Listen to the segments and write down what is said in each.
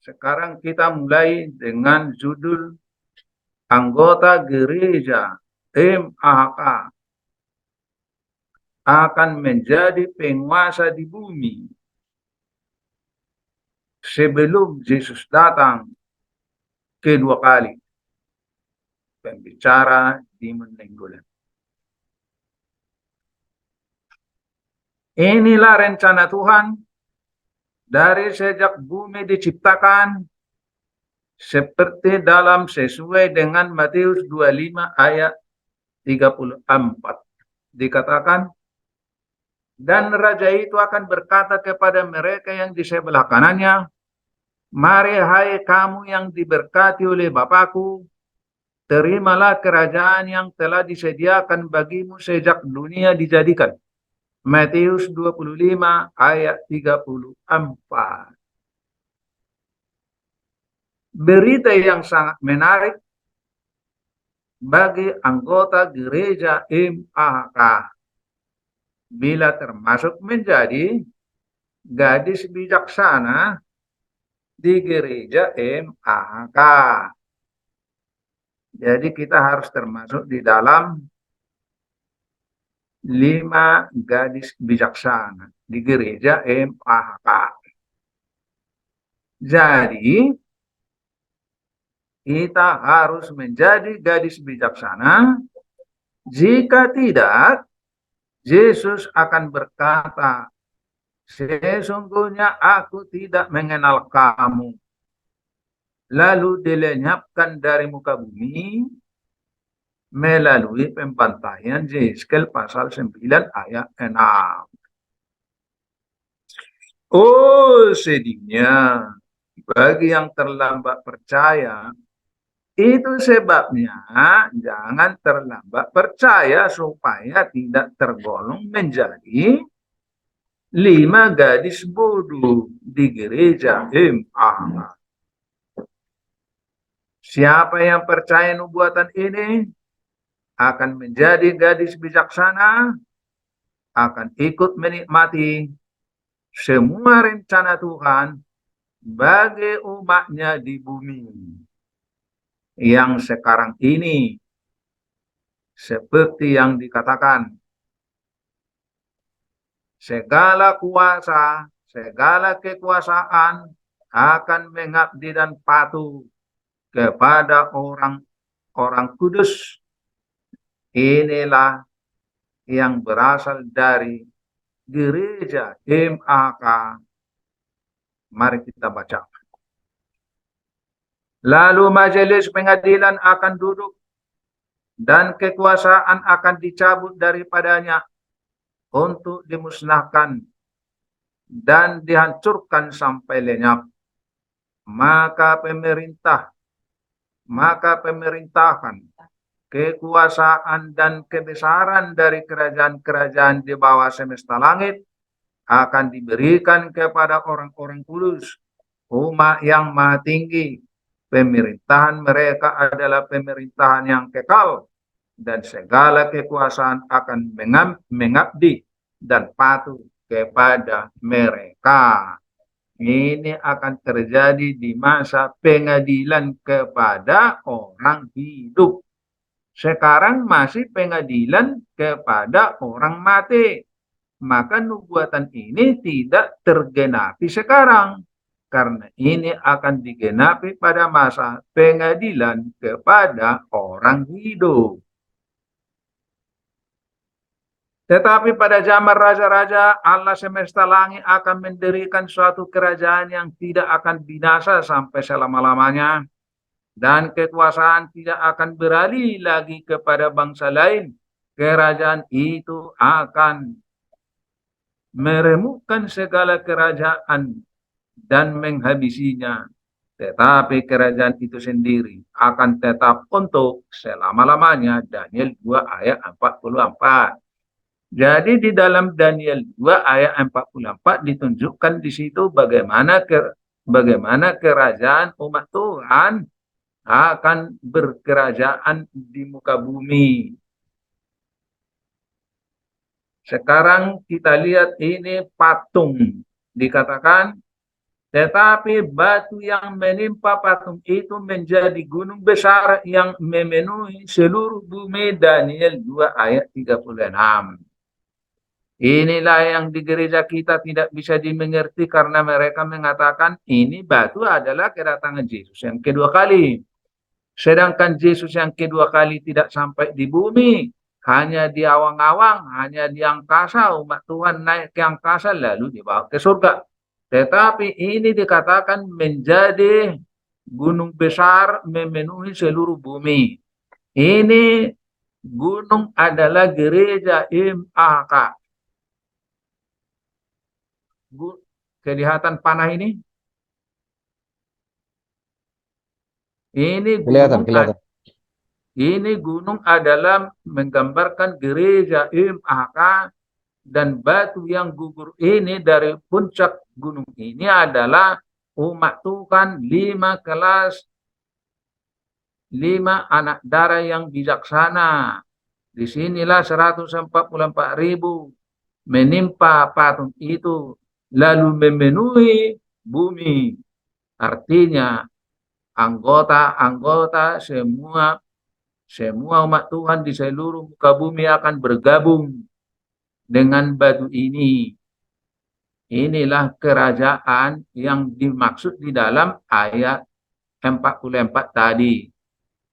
Sekarang kita mulai dengan judul anggota gereja MAK akan menjadi penguasa di bumi sebelum Yesus datang kedua kali. Pembicara di Menenggolan. Inilah rencana Tuhan dari sejak bumi diciptakan, seperti dalam sesuai dengan Matius 25 ayat 34. Dikatakan, dan raja itu akan berkata kepada mereka yang di sebelah kanannya, mari hai kamu yang diberkati oleh Bapakku, terimalah kerajaan yang telah disediakan bagimu sejak dunia dijadikan. Matius 25 ayat 34. Berita yang sangat menarik bagi anggota gereja MAK bila termasuk menjadi gadis bijaksana di gereja MAK. Jadi kita harus termasuk di dalam 5 gadis bijaksana di gereja MAK. Jadi kita harus menjadi gadis bijaksana. Jika tidak, Yesus akan berkata, sesungguhnya aku tidak mengenal kamu. Lalu dilenyapkan dari muka bumi melalui pembantaian Yeskel pasal 9 ayat 6. Oh, sedihnya bagi yang terlambat percaya. Itu sebabnya jangan terlambat percaya supaya tidak tergolong menjadi 5 gadis bodoh di gereja MAK. Siapa yang percaya nubuatan ini akan menjadi gadis bijaksana, akan ikut menikmati semua rencana Tuhan bagi umatnya di bumi. Yang sekarang ini, seperti yang dikatakan, segala kuasa, segala kekuasaan akan mengabdi dan patuh kepada orang-orang kudus. Inilah yang berasal dari gereja MAK. Mari kita baca. Lalu majelis pengadilan akan duduk dan kekuasaan akan dicabut daripadanya untuk dimusnahkan dan dihancurkan sampai lenyap. Maka pemerintahan, kekuasaan dan kebesaran dari kerajaan-kerajaan di bawah semesta langit akan diberikan kepada orang-orang kudus, umat yang maha tinggi. Pemerintahan mereka adalah pemerintahan yang kekal, dan segala kekuasaan akan mengabdi dan patuh kepada mereka. Ini akan terjadi di masa pengadilan kepada orang hidup. Sekarang masih pengadilan kepada orang mati. Maka nubuatan ini tidak tergenapi sekarang. Karena ini akan digenapi pada masa pengadilan kepada orang hidup. Tetapi pada zaman raja-raja, Allah semesta langit akan mendirikan suatu kerajaan yang tidak akan binasa sampai selama-lamanya. Dan kekuasaan tidak akan beralih lagi kepada bangsa lain. Kerajaan itu akan meremukkan segala kerajaan dan menghabisinya. Tetapi kerajaan itu sendiri akan tetap untuk selama-lamanya. Daniel 2 ayat 44. Jadi di dalam Daniel 2 ayat 44 ditunjukkan di situ bagaimana kerajaan umat Tuhan akan berkerajaan di muka bumi. Sekarang kita lihat ini patung. Dikatakan Tetapi batu yang menimpa patung itu menjadi gunung besar yang memenuhi seluruh bumi. Daniel 2 ayat 36. Inilah yang di gereja kita tidak bisa dimengerti karena mereka mengatakan ini batu adalah kedatangan Yesus yang kedua kali. Sedangkan Yesus yang kedua kali tidak sampai di bumi, hanya di awang-awang, hanya di angkasa. Umat Tuhan naik ke angkasa lalu dibawa ke surga. Tetapi ini dikatakan menjadi gunung besar memenuhi seluruh bumi. Ini gunung adalah gereja MAK. Kelihatan panah ini? Ini gunung adalah menggambarkan gereja MAK, dan batu yang gugur ini dari puncak gunung ini adalah umat Tuhan 5 anak darah yang bijaksana. Disinilah 144.000 menimpa patung itu lalu memenuhi bumi. Artinya anggota-anggota semua umat Tuhan di seluruh muka bumi akan bergabung dengan batu ini. Inilah kerajaan yang dimaksud di dalam ayat 44 tadi.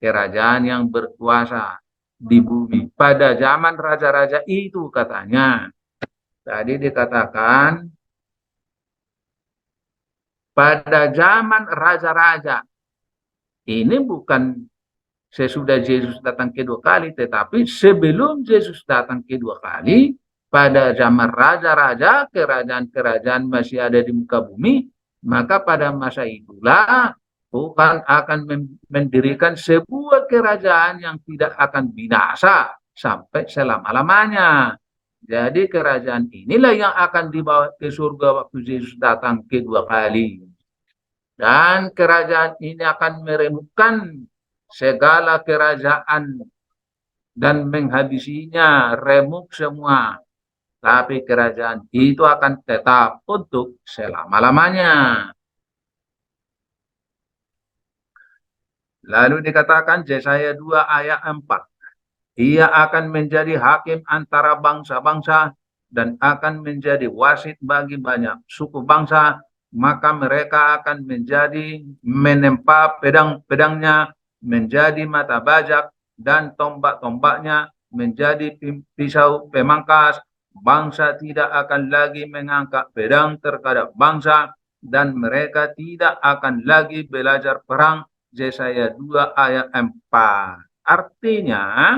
Kerajaan yang berkuasa di bumi. Pada zaman raja-raja itu katanya. Tadi dikatakan pada zaman raja-raja. Ini bukan sesudah Yesus datang kedua kali, tetapi sebelum Yesus datang kedua kali, pada zaman raja-raja, kerajaan-kerajaan masih ada di muka bumi, maka pada masa itulah Tuhan akan mendirikan sebuah kerajaan yang tidak akan binasa sampai selama-lamanya. Jadi kerajaan inilah yang akan dibawa ke surga waktu Yesus datang kedua kali. Dan kerajaan ini akan meremukkan segala kerajaan dan menghabisinya, remuk semua. Tapi kerajaan itu akan tetap untuk selama-lamanya. Lalu dikatakan Yesaya 2 ayat 4. Ia akan menjadi hakim antara bangsa-bangsa dan akan menjadi wasit bagi banyak suku bangsa. Maka mereka akan menjadi menempa pedang-pedangnya, menjadi mata bajak, dan tombak-tombaknya menjadi pisau pemangkas. Bangsa tidak akan lagi mengangkat pedang terhadap bangsa, dan mereka tidak akan lagi belajar perang. Yesaya 2 ayat 4. Artinya,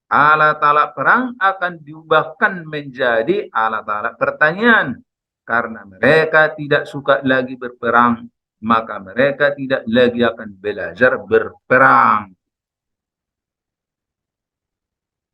alat-alat perang akan diubahkan menjadi alat-alat pertanian. Karena mereka tidak suka lagi berperang, maka mereka tidak lagi akan belajar berperang.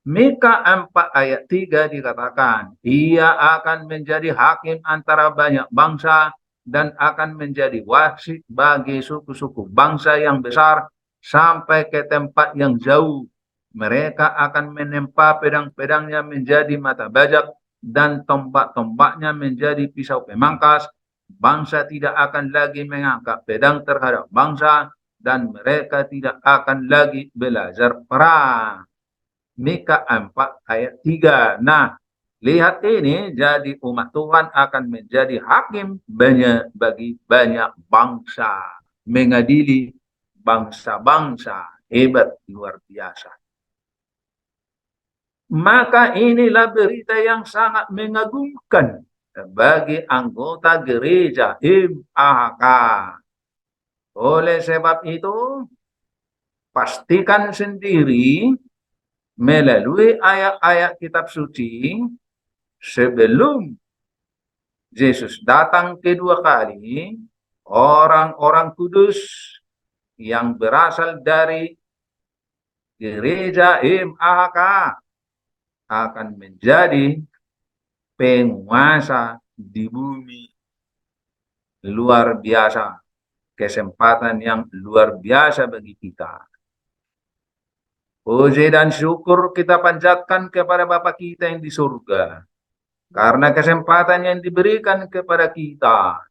Mika 4 ayat 3 dikatakan, ia akan menjadi hakim antara banyak bangsa dan akan menjadi wasit bagi suku-suku bangsa yang besar sampai ke tempat yang jauh. Mereka akan menempa pedang-pedangnya menjadi mata bajak dan tombak-tombaknya menjadi pisau pemangkas. Bangsa tidak akan lagi mengangkat pedang terhadap bangsa dan mereka tidak akan lagi belajar perang. Mika 4 ayat 3. Nah, lihat ini, jadi umat Tuhan akan menjadi hakim bagi banyak bangsa. Mengadili bangsa-bangsa. Hebat, luar biasa. Maka inilah berita yang sangat mengagumkan bagi anggota gereja MAK. Oleh sebab itu, pastikan sendiri melalui ayat-ayat kitab suci, sebelum Yesus datang kedua kali, orang-orang kudus yang berasal dari gereja MAK akan menjadi penguasa di bumi. Luar biasa, kesempatan yang luar biasa bagi kita. Puji dan syukur kita panjatkan kepada Bapa kita yang di surga, karena kesempatan yang diberikan kepada kita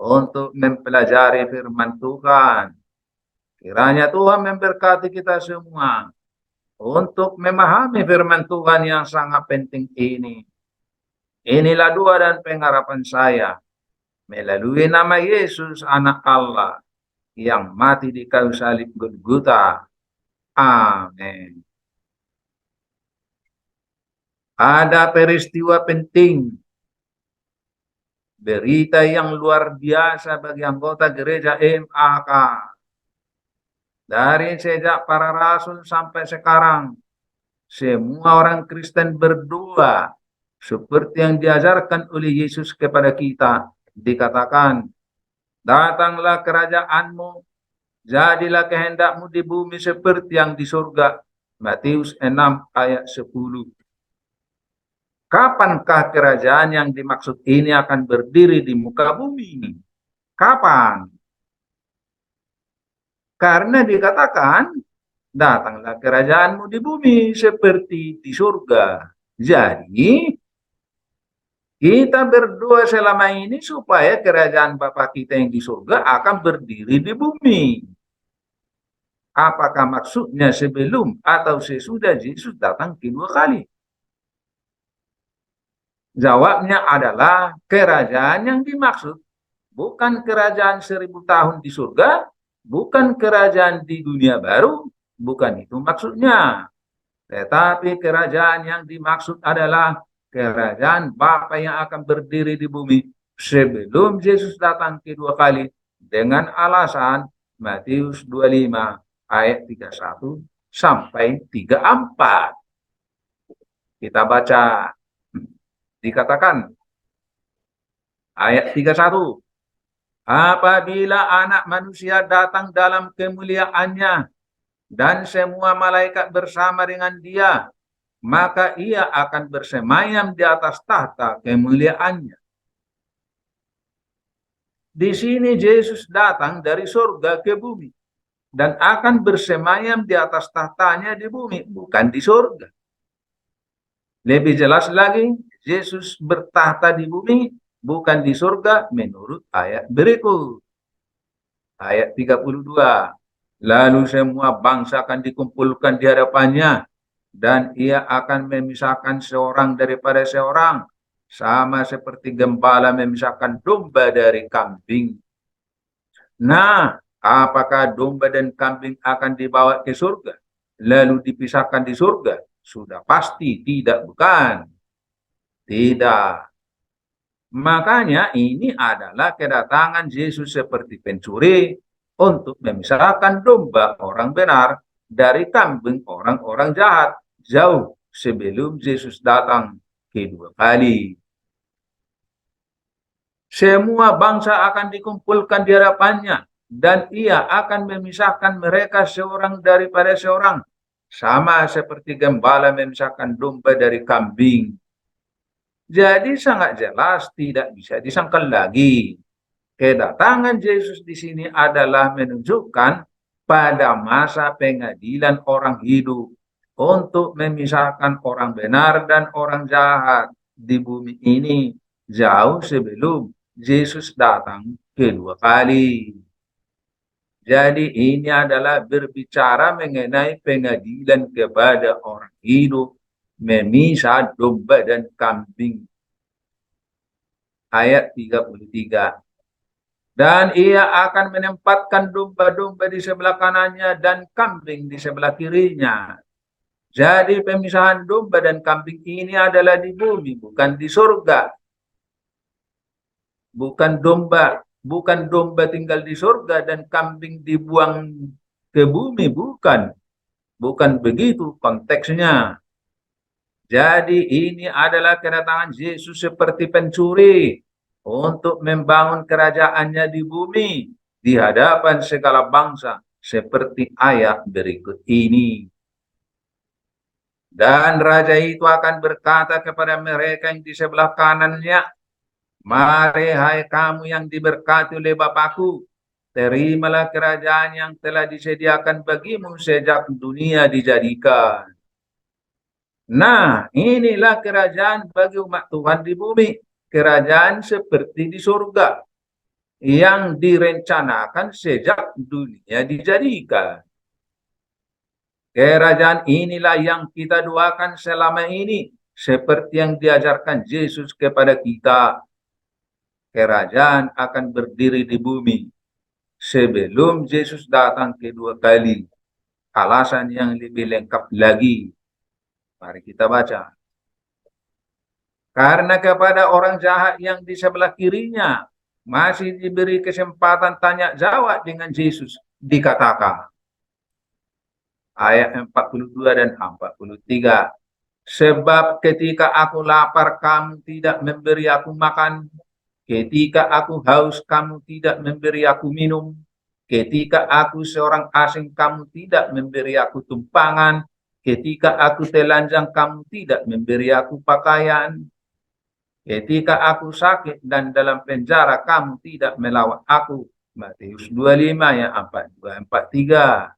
untuk mempelajari firman Tuhan. Kiranya Tuhan memberkati kita semua untuk memahami firman Tuhan yang sangat penting ini. Inilah doa dan pengharapan saya melalui nama Yesus anak Allah yang mati di kayu salib Golgota. Amin. Ada peristiwa penting, berita yang luar biasa bagi anggota gereja MAK. Dari sejak para rasul sampai sekarang, semua orang Kristen berdoa seperti yang diajarkan oleh Yesus kepada kita. Dikatakan, datanglah kerajaanmu, jadilah kehendakmu di bumi seperti yang di surga. Matius 6 ayat 10. Kapankah kerajaan yang dimaksud ini akan berdiri di muka bumi? Kapan? Karena dikatakan, datanglah kerajaanmu di bumi seperti di surga. Jadi, kita berdoa selama ini supaya kerajaan Bapa kita yang di surga akan berdiri di bumi. Apakah maksudnya sebelum atau sesudah Yesus datang kedua kali? Jawabnya adalah kerajaan yang dimaksud bukan kerajaan 1000 tahun di surga, bukan kerajaan di dunia baru, bukan itu maksudnya. Tetapi kerajaan yang dimaksud adalah kerajaan Bapa yang akan berdiri di bumi sebelum Yesus datang kedua kali dengan alasan Matius 25 ayat 31 sampai 34. Kita baca. Dikatakan ayat 31. Apabila anak manusia datang dalam kemuliaannya dan semua malaikat bersama dengan dia, maka ia akan bersemayam di atas tahta kemuliaannya. Di sini Yesus datang dari surga ke bumi dan akan bersemayam di atas tahtanya di bumi, bukan di surga. Lebih jelas lagi, Yesus bertahta di bumi, bukan di surga, menurut ayat berikut. Ayat 32. Lalu semua bangsa akan dikumpulkan di hadapannya, dan ia akan memisahkan seorang daripada seorang, sama seperti gembala memisahkan domba dari kambing. Nah, apakah domba dan kambing akan dibawa ke surga, lalu dipisahkan di surga? Sudah pasti tidak, bukan. Tidak. Makanya ini adalah kedatangan Yesus seperti pencuri untuk memisahkan domba orang benar dari kambing orang-orang jahat jauh sebelum Yesus datang kedua kali. Semua bangsa akan dikumpulkan di hadapannya dan ia akan memisahkan mereka seorang daripada seorang, sama seperti gembala memisahkan domba dari kambing. Jadi sangat jelas tidak bisa disangkal lagi. Kedatangan Yesus di sini adalah menunjukkan pada masa pengadilan orang hidup untuk memisahkan orang benar dan orang jahat di bumi ini jauh sebelum Yesus datang kedua kali. Jadi ini adalah berbicara mengenai pengadilan kepada orang hidup, memisah domba dan kambing. Ayat 33. Dan ia akan menempatkan domba-domba di sebelah kanannya dan kambing di sebelah kirinya. Jadi pemisahan domba dan kambing ini adalah di bumi, bukan di surga. Bukan domba tinggal di surga dan kambing dibuang ke bumi, bukan. Bukan begitu konteksnya. Jadi ini adalah kedatangan Yesus seperti pencuri untuk membangun kerajaannya di bumi di hadapan segala bangsa seperti ayat berikut ini. Dan raja itu akan berkata kepada mereka yang di sebelah kanannya, mari hai kamu yang diberkati oleh Bapakku, terimalah kerajaan yang telah disediakan bagimu sejak dunia dijadikan. Nah, inilah kerajaan bagi umat Tuhan di bumi. Kerajaan seperti di surga. yang direncanakan sejak dunia dijadikan. Kerajaan inilah yang kita doakan selama ini, seperti yang diajarkan Yesus kepada kita. Kerajaan akan berdiri di bumi sebelum Yesus datang kedua kali. Alasan yang lebih lengkap lagi. Mari kita baca. Karena kepada orang jahat yang di sebelah kirinya masih diberi kesempatan tanya jawab dengan Yesus, dikatakan. Ayat 42 dan 43. Sebab ketika aku lapar, kamu tidak memberi aku makan. Ketika aku haus, kamu tidak memberi aku minum. Ketika aku seorang asing, kamu tidak memberi aku tumpangan. Ketika aku telanjang, kamu tidak memberi aku pakaian. Ketika aku sakit dan dalam penjara, kamu tidak melawat aku. Matius 25 ya 42, 43.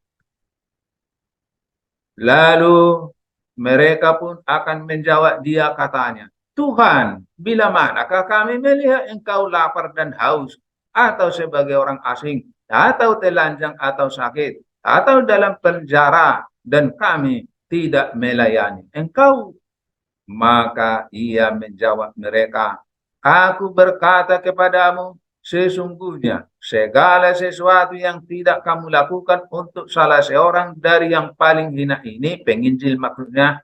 Lalu mereka pun akan menjawab dia katanya, Tuhan, bila manakah kami melihat engkau lapar dan haus, atau sebagai orang asing, atau telanjang atau sakit, atau dalam penjara, dan kami tidak melayani engkau? Maka ia menjawab mereka, aku berkata kepadamu, sesungguhnya segala sesuatu yang tidak kamu lakukan untuk salah seorang dari yang paling hina ini, penginjil maksudnya,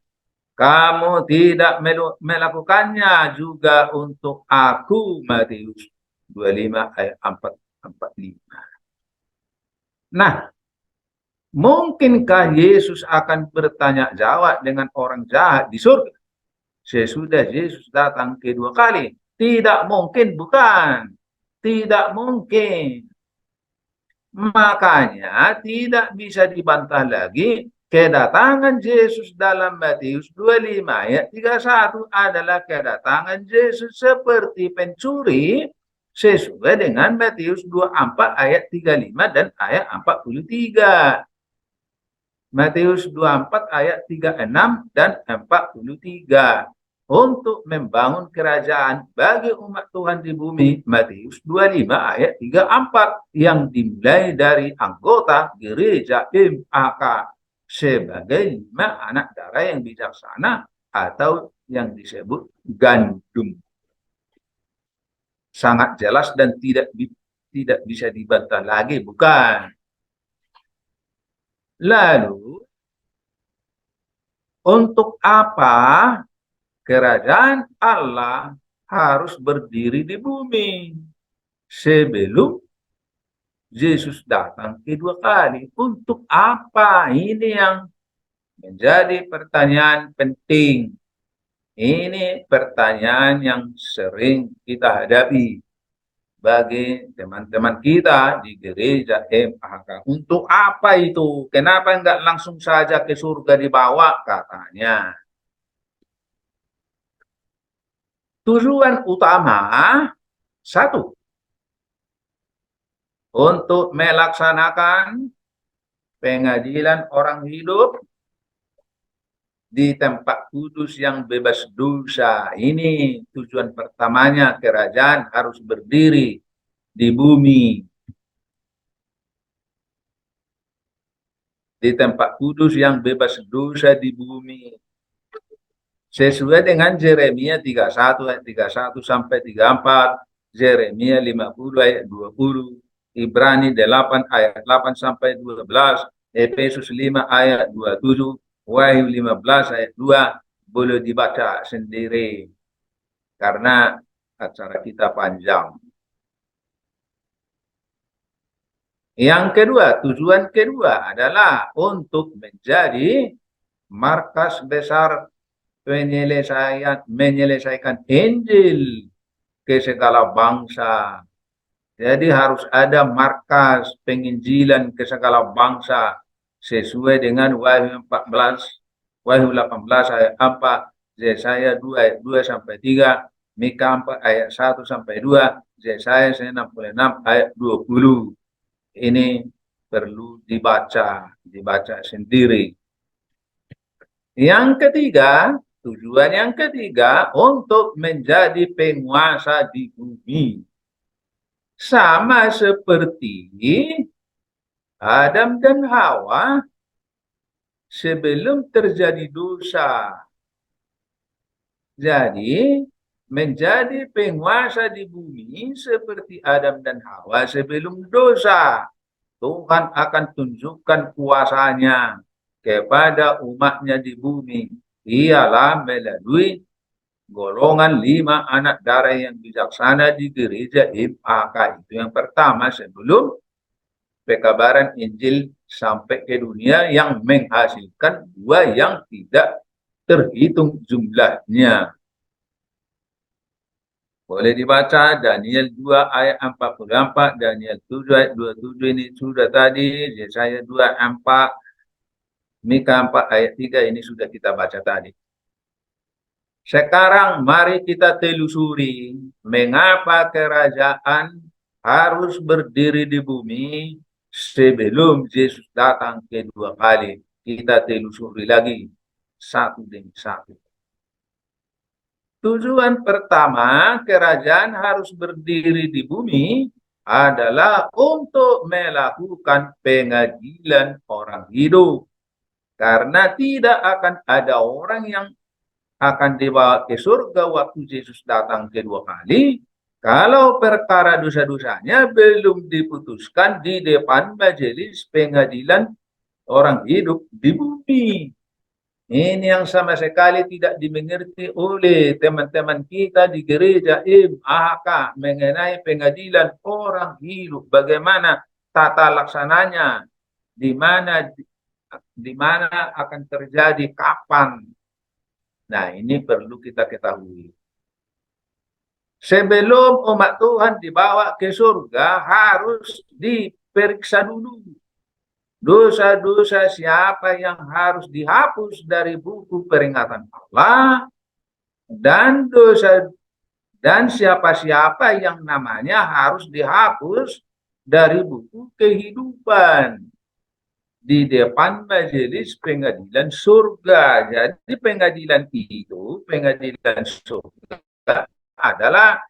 kamu tidak melakukannya juga untuk aku. Matius 25 ayat 445. Nah, mungkinkah Yesus akan bertanya jawab dengan orang jahat di surga sesudah Yesus datang kedua kali? Tidak mungkin, bukan. Tidak mungkin. Makanya tidak bisa dibantah lagi kedatangan Yesus dalam Matius 25 ayat 31 adalah kedatangan Yesus seperti pencuri sesuai dengan Matius 24 ayat 35 dan ayat 43. Matius 24 ayat 36 dan 43. Untuk membangun kerajaan bagi umat Tuhan di bumi, Matius 25 ayat 34, yang dimulai dari anggota gereja MAK sebagai 5 anak darah yang bijaksana atau yang disebut gandum. Sangat jelas dan tidak bisa dibantah lagi, bukan? Lalu, untuk apa kerajaan Allah harus berdiri di bumi sebelum Yesus datang kedua kali? Untuk apa? Ini yang menjadi pertanyaan penting. Ini pertanyaan yang sering kita hadapi bagi teman-teman kita di gereja MAK. Untuk apa itu? Kenapa enggak langsung saja ke surga dibawa, katanya. Tujuan utama satu, untuk melaksanakan pengadilan orang hidup di tempat kudus yang bebas dosa. Ini tujuan pertamanya, kerajaan harus berdiri di bumi. Di tempat kudus yang bebas dosa di bumi. Sesuai dengan Yeremia 31 ayat 31 sampai 34, Yeremia 50 ayat 20, Ibrani 8 ayat 8 sampai 12, Efesus 5 ayat 27, Wahyu 15 ayat 2, boleh dibaca sendiri karena acara kita panjang. Yang kedua, tujuan kedua adalah untuk menjadi markas besar menyelesaikan Injil ke segala bangsa. Jadi harus ada markas penginjilan ke segala bangsa sesuai dengan Wahyu 14, Wahyu 18 ayat 4, Yesaya 2 ayat 2 sampai 3, Mika 4 ayat 1 sampai 2, Yesaya 66 ayat 20. Ini perlu dibaca sendiri. Yang ketiga, tujuan yang ketiga untuk menjadi penguasa di bumi. Sama seperti Adam dan Hawa sebelum terjadi dosa. Jadi, menjadi penguasa di bumi seperti Adam dan Hawa sebelum dosa. Tuhan akan tunjukkan kuasanya kepada umatnya di bumi. Ialah melalui golongan 5 anak darah yang bijaksana di gereja IPAK. Itu yang pertama sebelum pekabaran Injil sampai ke dunia yang menghasilkan 2 yang tidak terhitung jumlahnya. Boleh dibaca Daniel 2 ayat 44, Daniel 7 ayat 27 ini sudah tadi, Yesaya 2 ayat 4, Mika 4 ayat 3 ini sudah kita baca tadi. Sekarang mari kita telusuri mengapa kerajaan harus berdiri di bumi sebelum Yesus datang kedua kali. Kita telusuri lagi satu demi satu. Tujuan pertama kerajaan harus berdiri di bumi adalah untuk melakukan pengadilan orang hidup. Karena tidak akan ada orang yang akan dibawa ke surga waktu Yesus datang kedua kali, kalau perkara dosa-dosanya belum diputuskan di depan majelis pengadilan orang hidup di bumi. Ini yang sama sekali tidak dimengerti oleh teman-teman kita di gereja IMAHK mengenai pengadilan orang hidup. Bagaimana tata laksananya, di mana akan terjadi, kapan. Nah, ini perlu kita ketahui. Sebelum umat Tuhan dibawa ke surga, harus diperiksa dulu. Dosa-dosa siapa yang harus dihapus dari buku peringatan Allah, dan siapa-siapa yang namanya harus dihapus dari buku kehidupan di depan majelis pengadilan surga. Jadi pengadilan surga adalah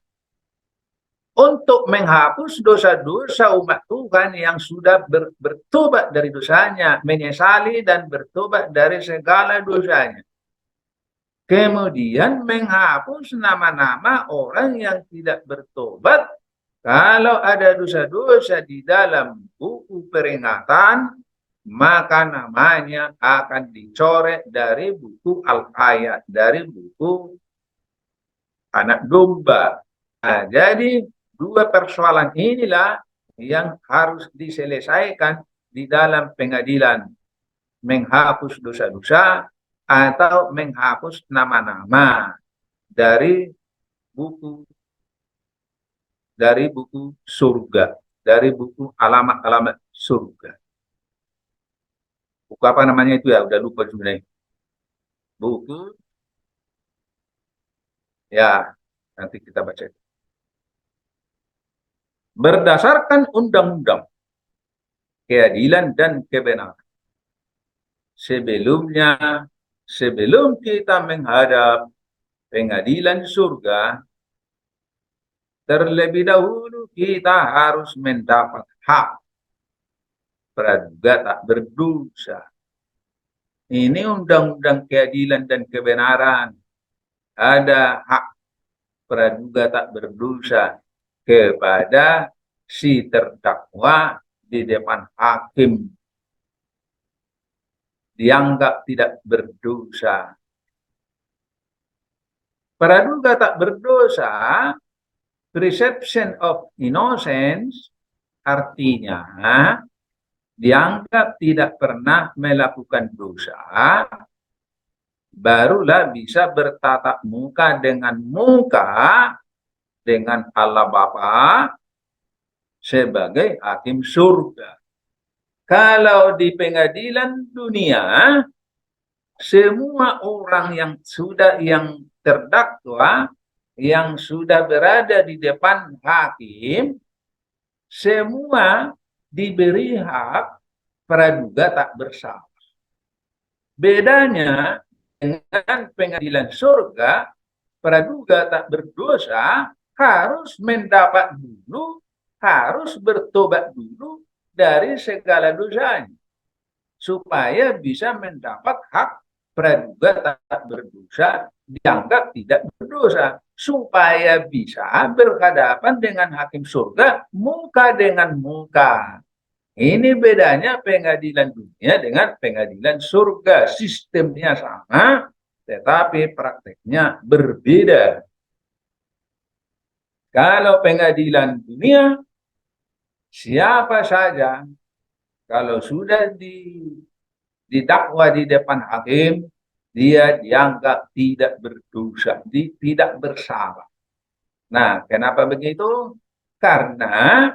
untuk menghapus dosa-dosa umat Tuhan yang sudah bertobat dari dosanya, menyesali dan bertobat dari segala dosanya. Kemudian menghapus nama-nama orang yang tidak bertobat. Kalau ada dosa-dosa di dalam buku peringatan, maka namanya akan dicoret dari buku Al-Ayat, dari buku anak domba. Nah, jadi 2 persoalan inilah yang harus diselesaikan di dalam pengadilan. Menghapus dosa-dosa atau menghapus nama-nama dari buku surga, dari buku alamat-alamat surga. Buku apa namanya itu ya? Udah lupa sebenarnya. Buku, ya nanti kita baca. Berdasarkan undang-undang keadilan dan kebenaran. Sebelum kita menghadap pengadilan surga, terlebih dahulu kita harus mendapat hak praduga tak berdosa. Ini undang-undang keadilan dan kebenaran. Ada hak praduga tak berdosa kepada si terdakwa di depan hakim, dianggap tidak berdosa. Praduga tak berdosa, presumption of innocence, artinya dianggap tidak pernah melakukan dosa, barulah bisa bertatap muka dengan Allah Bapa sebagai hakim surga. Kalau di pengadilan dunia, semua orang yang terdakwa, yang sudah berada di depan hakim, semua diberi hak praduga tak bersalah. Bedanya dengan pengadilan surga, praduga tak berdosa harus mendapat dulu harus bertobat dulu dari segala dosanya supaya bisa mendapat hak praduga tak berdosa, dianggap tidak berdosa, supaya bisa berhadapan dengan hakim surga muka dengan muka. Ini bedanya pengadilan dunia dengan pengadilan surga. Sistemnya sama, tetapi prakteknya berbeda. Kalau pengadilan dunia, siapa saja kalau sudah didakwa di depan hakim, dia dianggap tidak berdosa, tidak bersalah. Nah, kenapa begitu? Karena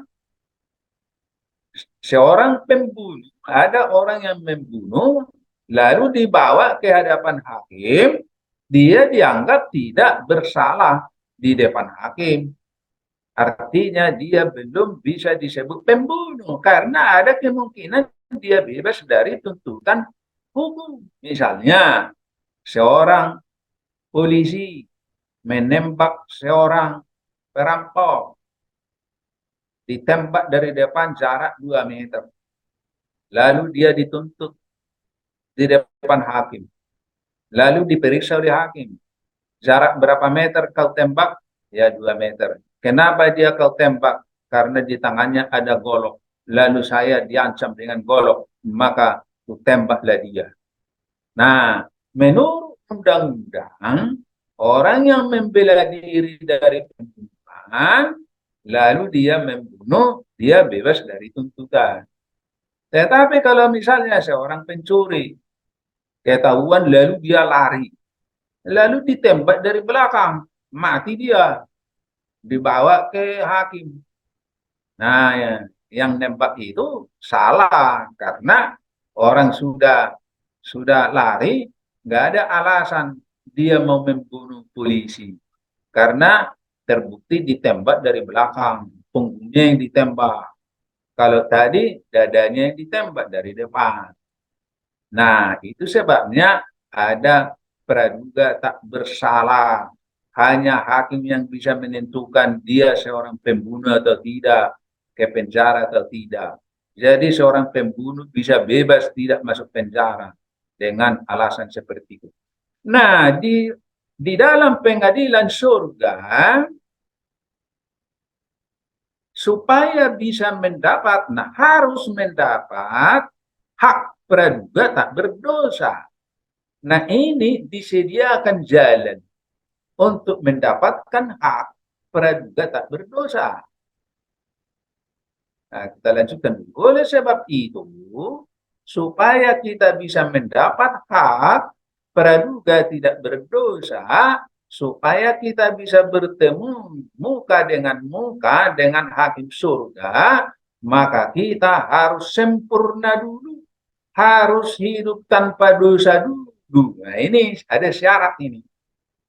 seorang pembunuh, ada orang yang membunuh, lalu dibawa ke hadapan hakim, dia dianggap tidak bersalah di depan hakim. Artinya dia belum bisa disebut pembunuh, karena ada kemungkinan dia bebas dari tuntutan hukum. Misalnya, seorang polisi menembak seorang perampok, ditembak dari depan jarak 2 meter. Lalu dia dituntut di depan hakim. Lalu diperiksa oleh hakim. Jarak berapa meter kau tembak? Ya 2 meter. Kenapa dia kau tembak? Karena di tangannya ada golok. Lalu saya diancam dengan golok. Maka ku tembaklah dia. Nah, menurut undang-undang, orang yang membela diri dari pembunuhan, lalu dia membunuh, dia bebas dari tuntutan. Tetapi kalau misalnya seorang pencuri, ketahuan lalu dia lari, lalu ditembak dari belakang, mati dia, dibawa ke hakim. Nah, ya, yang nembak itu salah karena orang sudah lari, nggak ada alasan dia mau membunuh polisi karena terbukti ditembak dari belakang, punggungnya yang ditembak. Kalau tadi dadanya yang ditembak dari depan. Nah, itu sebabnya ada praduga tak bersalah. Hanya hakim yang bisa menentukan dia seorang pembunuh atau tidak, ke penjara atau tidak. Jadi seorang pembunuh bisa bebas tidak masuk penjara dengan alasan seperti itu. Nah, di dalam pengadilan surga, supaya bisa mendapat, nah harus mendapat hak praduga tak berdosa. Nah, ini disediakan jalan untuk mendapatkan hak praduga tak berdosa. Nah, kita lanjutkan dulu. Oleh sebab itu, supaya kita bisa mendapat hak praduga tidak berdosa, supaya kita bisa bertemu muka dengan hakim surga, maka kita harus sempurna dulu, harus hidup tanpa dosa dulu. Nah, ini ada syarat ini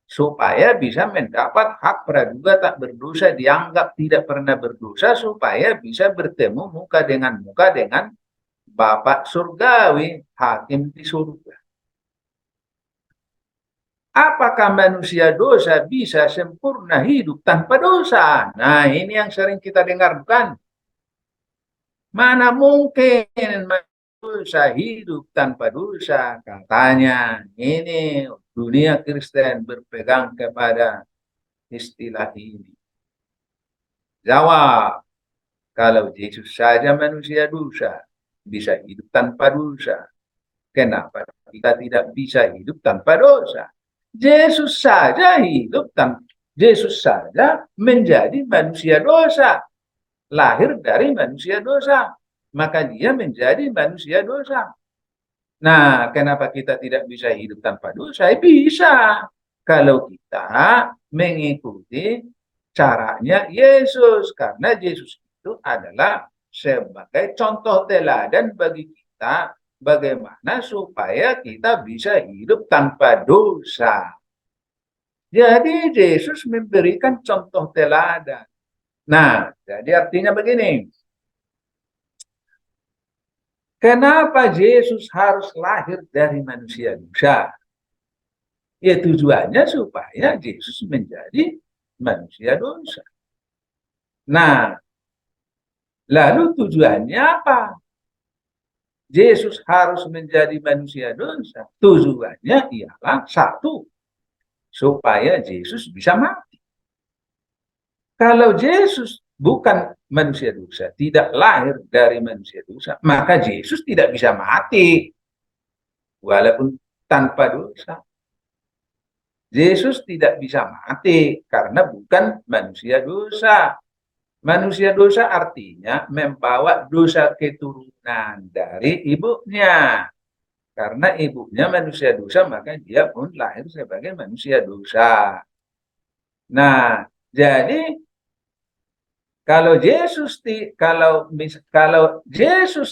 supaya bisa mendapat hak praduga tak berdosa, dianggap tidak pernah berdosa, supaya bisa bertemu muka dengan Bapak surgawi, hakim di surga. Apakah manusia dosa bisa sempurna hidup tanpa dosa? Nah, ini yang sering kita dengar, bukan? Mana mungkin manusia hidup tanpa dosa? Katanya, ini dunia Kristen berpegang kepada istilah ini. Jawab, kalau Yesus saja manusia dosa, bisa hidup tanpa dosa. Kenapa kita tidak bisa hidup tanpa dosa? Yesus saja Yesus saja menjadi manusia dosa, lahir dari manusia dosa, maka dia menjadi manusia dosa. Nah, kenapa kita tidak bisa hidup tanpa dosa? Bisa, kalau kita mengikuti caranya Yesus, karena Yesus itu adalah sebagai contoh teladan bagi kita bagaimana supaya kita bisa hidup tanpa dosa. Jadi Yesus memberikan contoh teladan. Nah, jadi artinya begini, kenapa Yesus harus lahir dari manusia dosa? Ya tujuannya supaya Yesus menjadi manusia dosa. Nah, Lalu tujuannya apa? Yesus harus menjadi manusia dosa. Tujuannya ialah satu, supaya Yesus bisa mati. Kalau Yesus bukan manusia dosa, tidak lahir dari manusia dosa, maka Yesus tidak bisa mati, walaupun tanpa dosa. Yesus tidak bisa mati karena bukan manusia dosa. Manusia dosa artinya membawa dosa keturunan dari ibunya. Karena ibunya manusia dosa, maka dia pun lahir sebagai manusia dosa. Nah, jadi kalau Yesus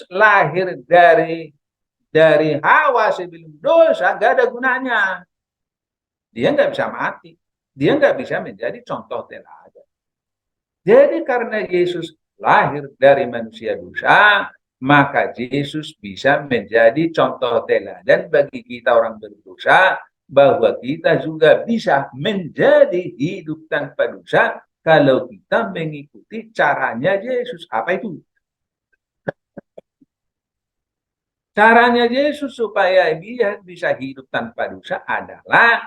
lahir dari Hawa sebelum dosa, nggak ada gunanya. Dia nggak bisa mati. Dia nggak bisa menjadi contoh teladan. Jadi karena Yesus lahir dari manusia dosa, maka Yesus bisa menjadi contoh teladan bagi kita orang berdosa, bahwa kita juga bisa menjadi hidup tanpa dosa kalau kita mengikuti caranya Yesus. Apa itu? Caranya Yesus supaya dia bisa hidup tanpa dosa adalah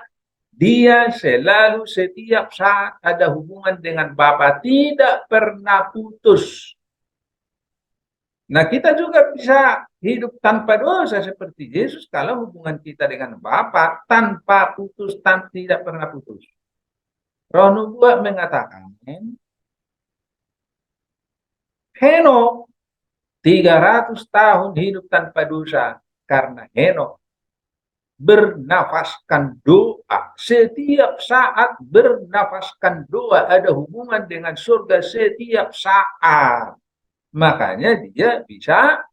dia selalu setiap saat ada hubungan dengan Bapa, tidak pernah putus. Nah, kita juga bisa hidup tanpa dosa seperti Yesus kalau hubungan kita dengan Bapa tanpa putus, tidak pernah putus. Roh Nubuat mengatakan, Henok 300 tahun hidup tanpa dosa karena Henok bernafaskan doa. Setiap saat bernafaskan doa, ada hubungan dengan surga setiap saat. Makanya dia bisa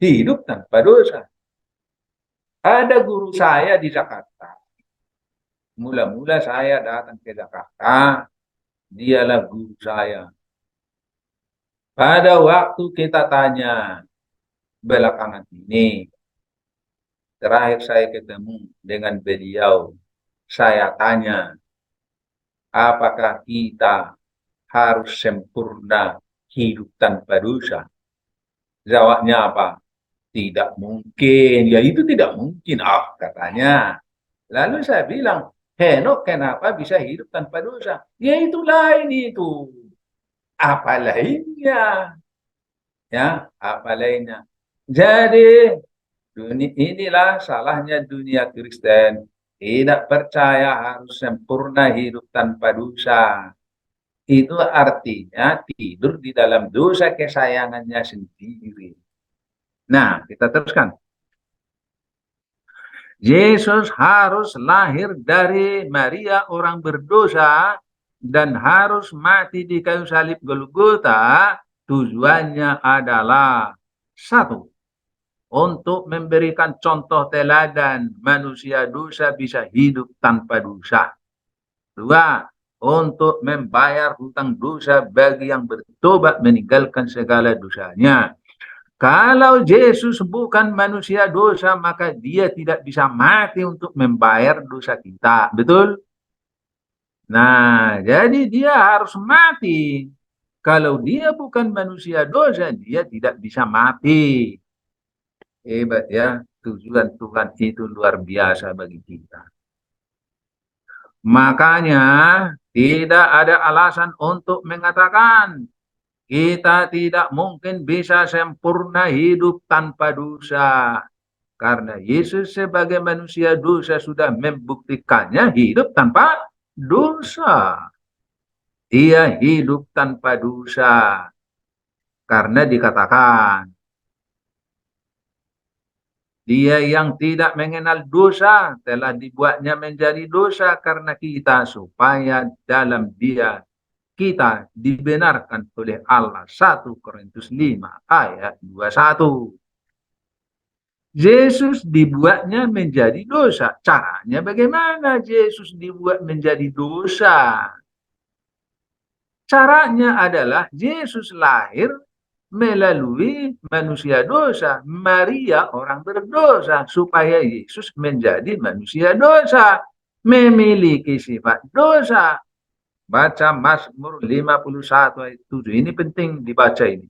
hidup tanpa dosa. Ada guru saya di Jakarta. Mula-mula saya datang ke Jakarta, dialah guru saya. Pada waktu kita tanya belakangan ini, terakhir saya ketemu dengan beliau, saya tanya, apakah kita harus sempurna hidup tanpa dosa? Jawabnya apa? Tidak mungkin. Ya itu tidak mungkin. Katanya. Lalu saya bilang, Henok kenapa bisa hidup tanpa dosa? Ya itu lain itu. Apa lainnya? Ya, apa lainnya? Jadi, inilah salahnya dunia Kristen. Tidak percaya harus sempurna hidup tanpa dosa. Itu artinya tidur di dalam dosa kesayangannya sendiri. Nah, kita teruskan. Yesus harus lahir dari Maria orang berdosa dan harus mati di kayu salib Golgota. Tujuannya adalah satu, untuk memberikan contoh teladan manusia dosa bisa hidup tanpa dosa. Dua, untuk membayar hutang dosa bagi yang bertobat meninggalkan segala dosanya. Kalau Yesus bukan manusia dosa, maka dia tidak bisa mati untuk membayar dosa kita. Betul? Nah, jadi dia harus mati. Kalau dia bukan manusia dosa, dia tidak bisa mati. Hebat ya, tujuan Tuhan itu luar biasa bagi kita. Makanya tidak ada alasan untuk mengatakan kita tidak mungkin bisa sempurna hidup tanpa dosa. Karena Yesus sebagai manusia dosa sudah membuktikannya hidup tanpa dosa. Dia hidup tanpa dosa. Karena dikatakan, dia yang tidak mengenal dosa telah dibuatnya menjadi dosa karena kita, supaya dalam dia kita dibenarkan oleh Allah. 1 Korintus 5 ayat 21. Yesus dibuatnya menjadi dosa. Caranya bagaimana Yesus dibuat menjadi dosa? Caranya adalah Yesus lahir melalui manusia dosa, Maria orang berdosa, supaya Yesus menjadi manusia dosa, memiliki sifat dosa. Baca Mazmur 51 ayat 7. Ini penting dibaca ini.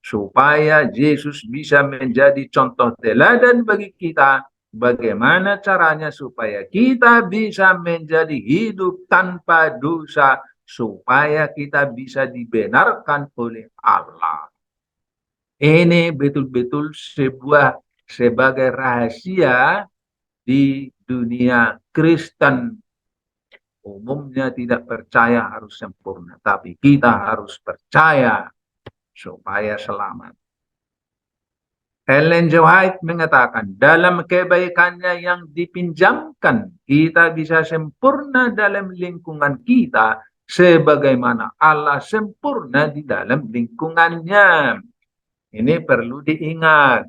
supaya Yesus bisa menjadi contoh teladan bagi kita. Bagaimana caranya supaya kita bisa menjadi hidup tanpa dosa, supaya kita bisa dibenarkan oleh Allah. Ini betul-betul sebagai rahasia di dunia Kristen. Umumnya tidak percaya harus sempurna, tapi kita harus percaya supaya selamat. Ellen G. White mengatakan, dalam kebaikannya yang dipinjamkan, kita bisa sempurna dalam lingkungan kita, sebagaimana Allah sempurna di dalam lingkungannya. Ini perlu diingat.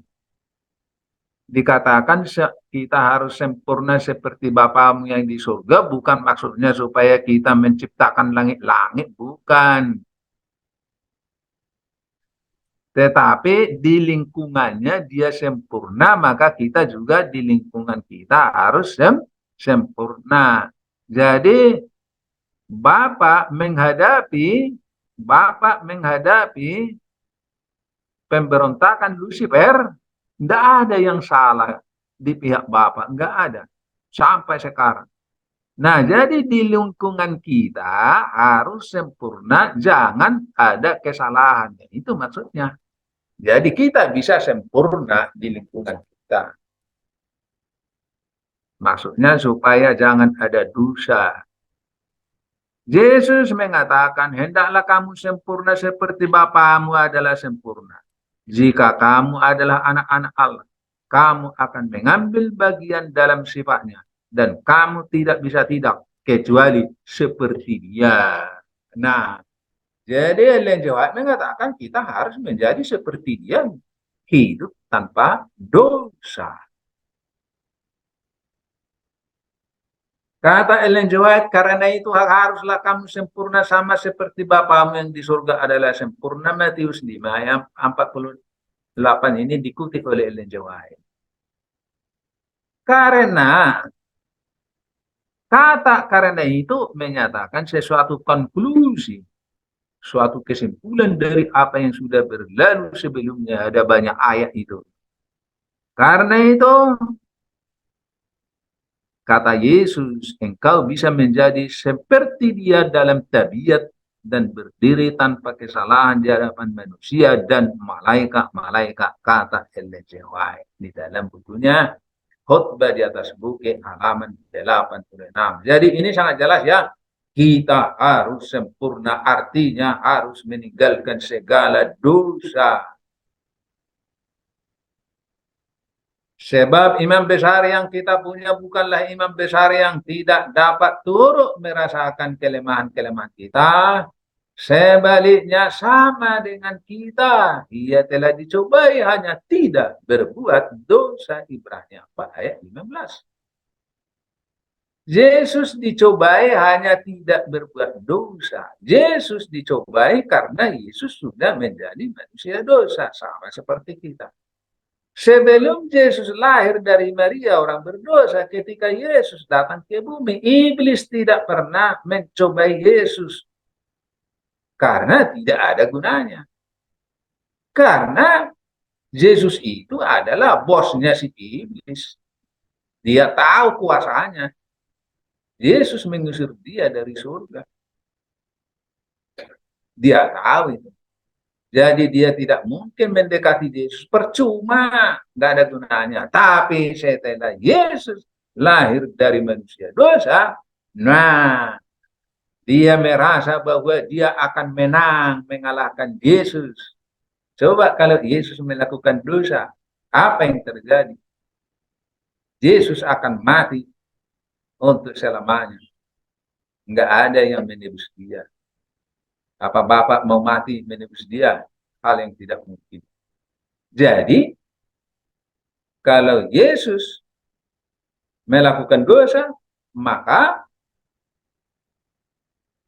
Dikatakan kita harus sempurna seperti Bapamu yang di surga, bukan maksudnya supaya kita menciptakan langit-langit, bukan. Tetapi di lingkungannya dia sempurna, maka kita juga di lingkungan kita harus sempurna. Jadi Bapak menghadapi pemberontakan Lucifer, tidak ada yang salah di pihak Bapak, enggak ada sampai sekarang. Nah, jadi di lingkungan kita harus sempurna, jangan ada kesalahan. Itu maksudnya. Jadi kita bisa sempurna di lingkungan kita. Maksudnya supaya jangan ada dosa. Yesus mengatakan, hendaklah kamu sempurna seperti Bapamu adalah sempurna. Jika kamu adalah anak-anak Allah, kamu akan mengambil bagian dalam sifatnya. Dan kamu tidak bisa tidak, kecuali seperti dia. Nah, jadi Ellen G. White mengatakan kita harus menjadi seperti dia, hidup tanpa dosa. Kata Ellen G. White, karena itu haruslah kamu sempurna sama seperti Bapamu yang di surga adalah sempurna. Matius 5 ayat 48 ini dikutip oleh Ellen G. White. Karena itu menyatakan sesuatu konklusi, suatu kesimpulan dari apa yang sudah berlalu sebelumnya. Ada banyak ayat itu. Karena itu, kata Yesus, engkau bisa menjadi seperti dia dalam tabiat dan berdiri tanpa kesalahan di hadapan manusia dan malaikat-malaikat, kata Ellen G. White di dalam bukunya Khotbah di atas bukit halaman 86. Jadi ini sangat jelas ya. Kita harus sempurna, artinya harus meninggalkan segala dosa. Sebab imam besar yang kita punya bukanlah imam besar yang tidak dapat turut merasakan kelemahan-kelemahan kita. Sebaliknya sama dengan kita. Ia telah dicobai hanya tidak berbuat dosa. Ibrani 4 ayat 15. Yesus dicobai hanya tidak berbuat dosa. Yesus dicobai karena Yesus sudah menjadi manusia dosa. Sama seperti kita. Sebelum Yesus lahir dari Maria orang berdosa, ketika Yesus datang ke bumi, iblis tidak pernah mencobai Yesus. Karena tidak ada gunanya. Karena Yesus itu adalah bosnya si iblis. Dia tahu kuasanya. Yesus mengusir dia dari surga. Dia tahu itu. Jadi dia tidak mungkin mendekati Yesus. Percuma, nggak ada gunanya. Tapi setelah Yesus lahir dari manusia dosa, nah dia merasa bahwa dia akan menang, mengalahkan Yesus. Coba kalau Yesus melakukan dosa, apa yang terjadi? Yesus akan mati untuk selamanya. Nggak ada yang menebus dia. Apa Bapak mau mati menebus dia? Hal yang tidak mungkin. Jadi, kalau Yesus melakukan dosa, maka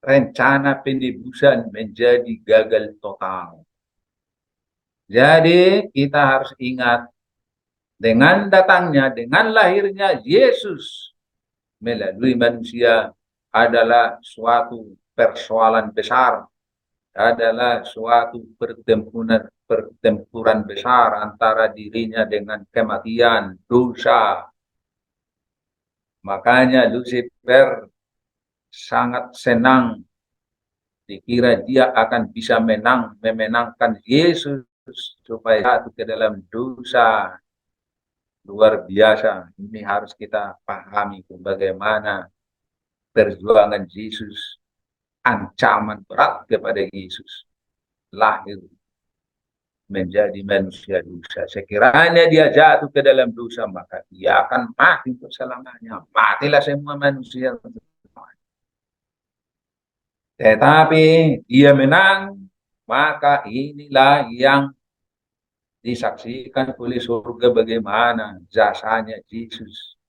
rencana penebusan menjadi gagal total. Jadi, kita harus ingat, dengan datangnya, dengan lahirnya Yesus melalui manusia adalah suatu persoalan besar adalah suatu pertempuran besar antara dirinya dengan kematian, dosa. Makanya Lucifer sangat senang dikira dia akan bisa memenangkan Yesus supaya jatuh ke dalam dosa. Luar biasa. Ini harus kita pahami bagaimana perjuangan Yesus, ancaman berat kepada Yesus. Lahir menjadi manusia dosa. Sekiranya dia jatuh ke dalam dosa, maka dia akan mati untuk selamanya. Matilah semua manusia. Tetapi dia menang, maka inilah yang disaksikan oleh surga bagaimana jasanya Yesus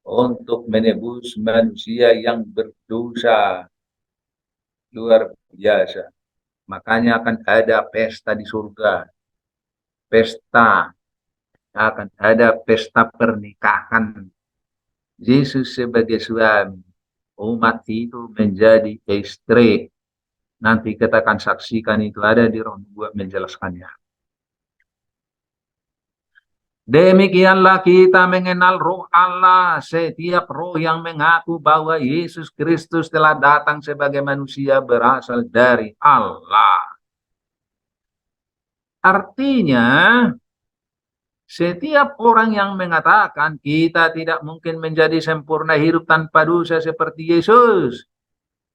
untuk menebus manusia yang berdosa. Luar biasa. Makanya akan ada pesta di surga. Pesta. Akan ada pesta pernikahan. Yesus sebagai suami. Umat itu menjadi istri. Nanti kita akan saksikan itu ada di Rom 2 menjelaskannya. Demikianlah kita mengenal roh Allah. Setiap roh yang mengaku bahwa Yesus Kristus telah datang sebagai manusia berasal dari Allah. Artinya, setiap orang yang mengatakan kita tidak mungkin menjadi sempurna hidup tanpa dosa seperti Yesus.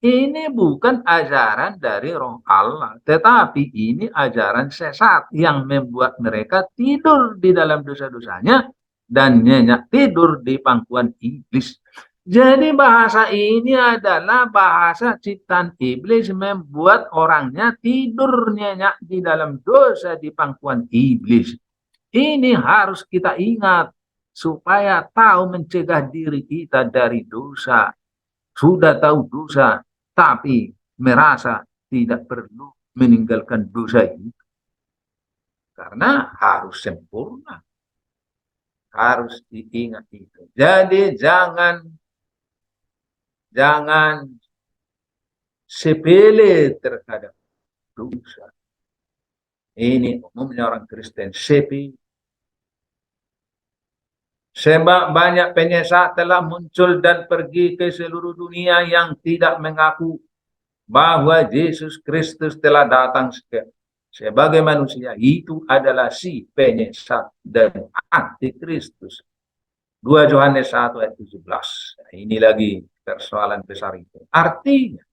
Ini bukan ajaran dari roh Allah, tetapi ini ajaran sesat yang membuat mereka tidur di dalam dosa-dosanya dan nyenyak tidur di pangkuan iblis. Jadi bahasa ini adalah bahasa ciptaan iblis membuat orangnya tidur nyenyak di dalam dosa di pangkuan iblis. Ini harus kita ingat supaya tahu mencegah diri kita dari dosa. Sudah tahu dosa, tapi merasa tidak perlu meninggalkan dosa itu. Karena harus sempurna. Harus diingat itu. Jadi jangan sepele terhadap dosa. Ini umumnya orang Kristen sepele. Sebab banyak penyesat telah muncul dan pergi ke seluruh dunia yang tidak mengaku bahwa Yesus Kristus telah datang sebagai manusia. Itu adalah si penyesat dan antikristus. 2 Yohanes 1 ayat 17. Nah, ini lagi persoalan besar itu. Artinya,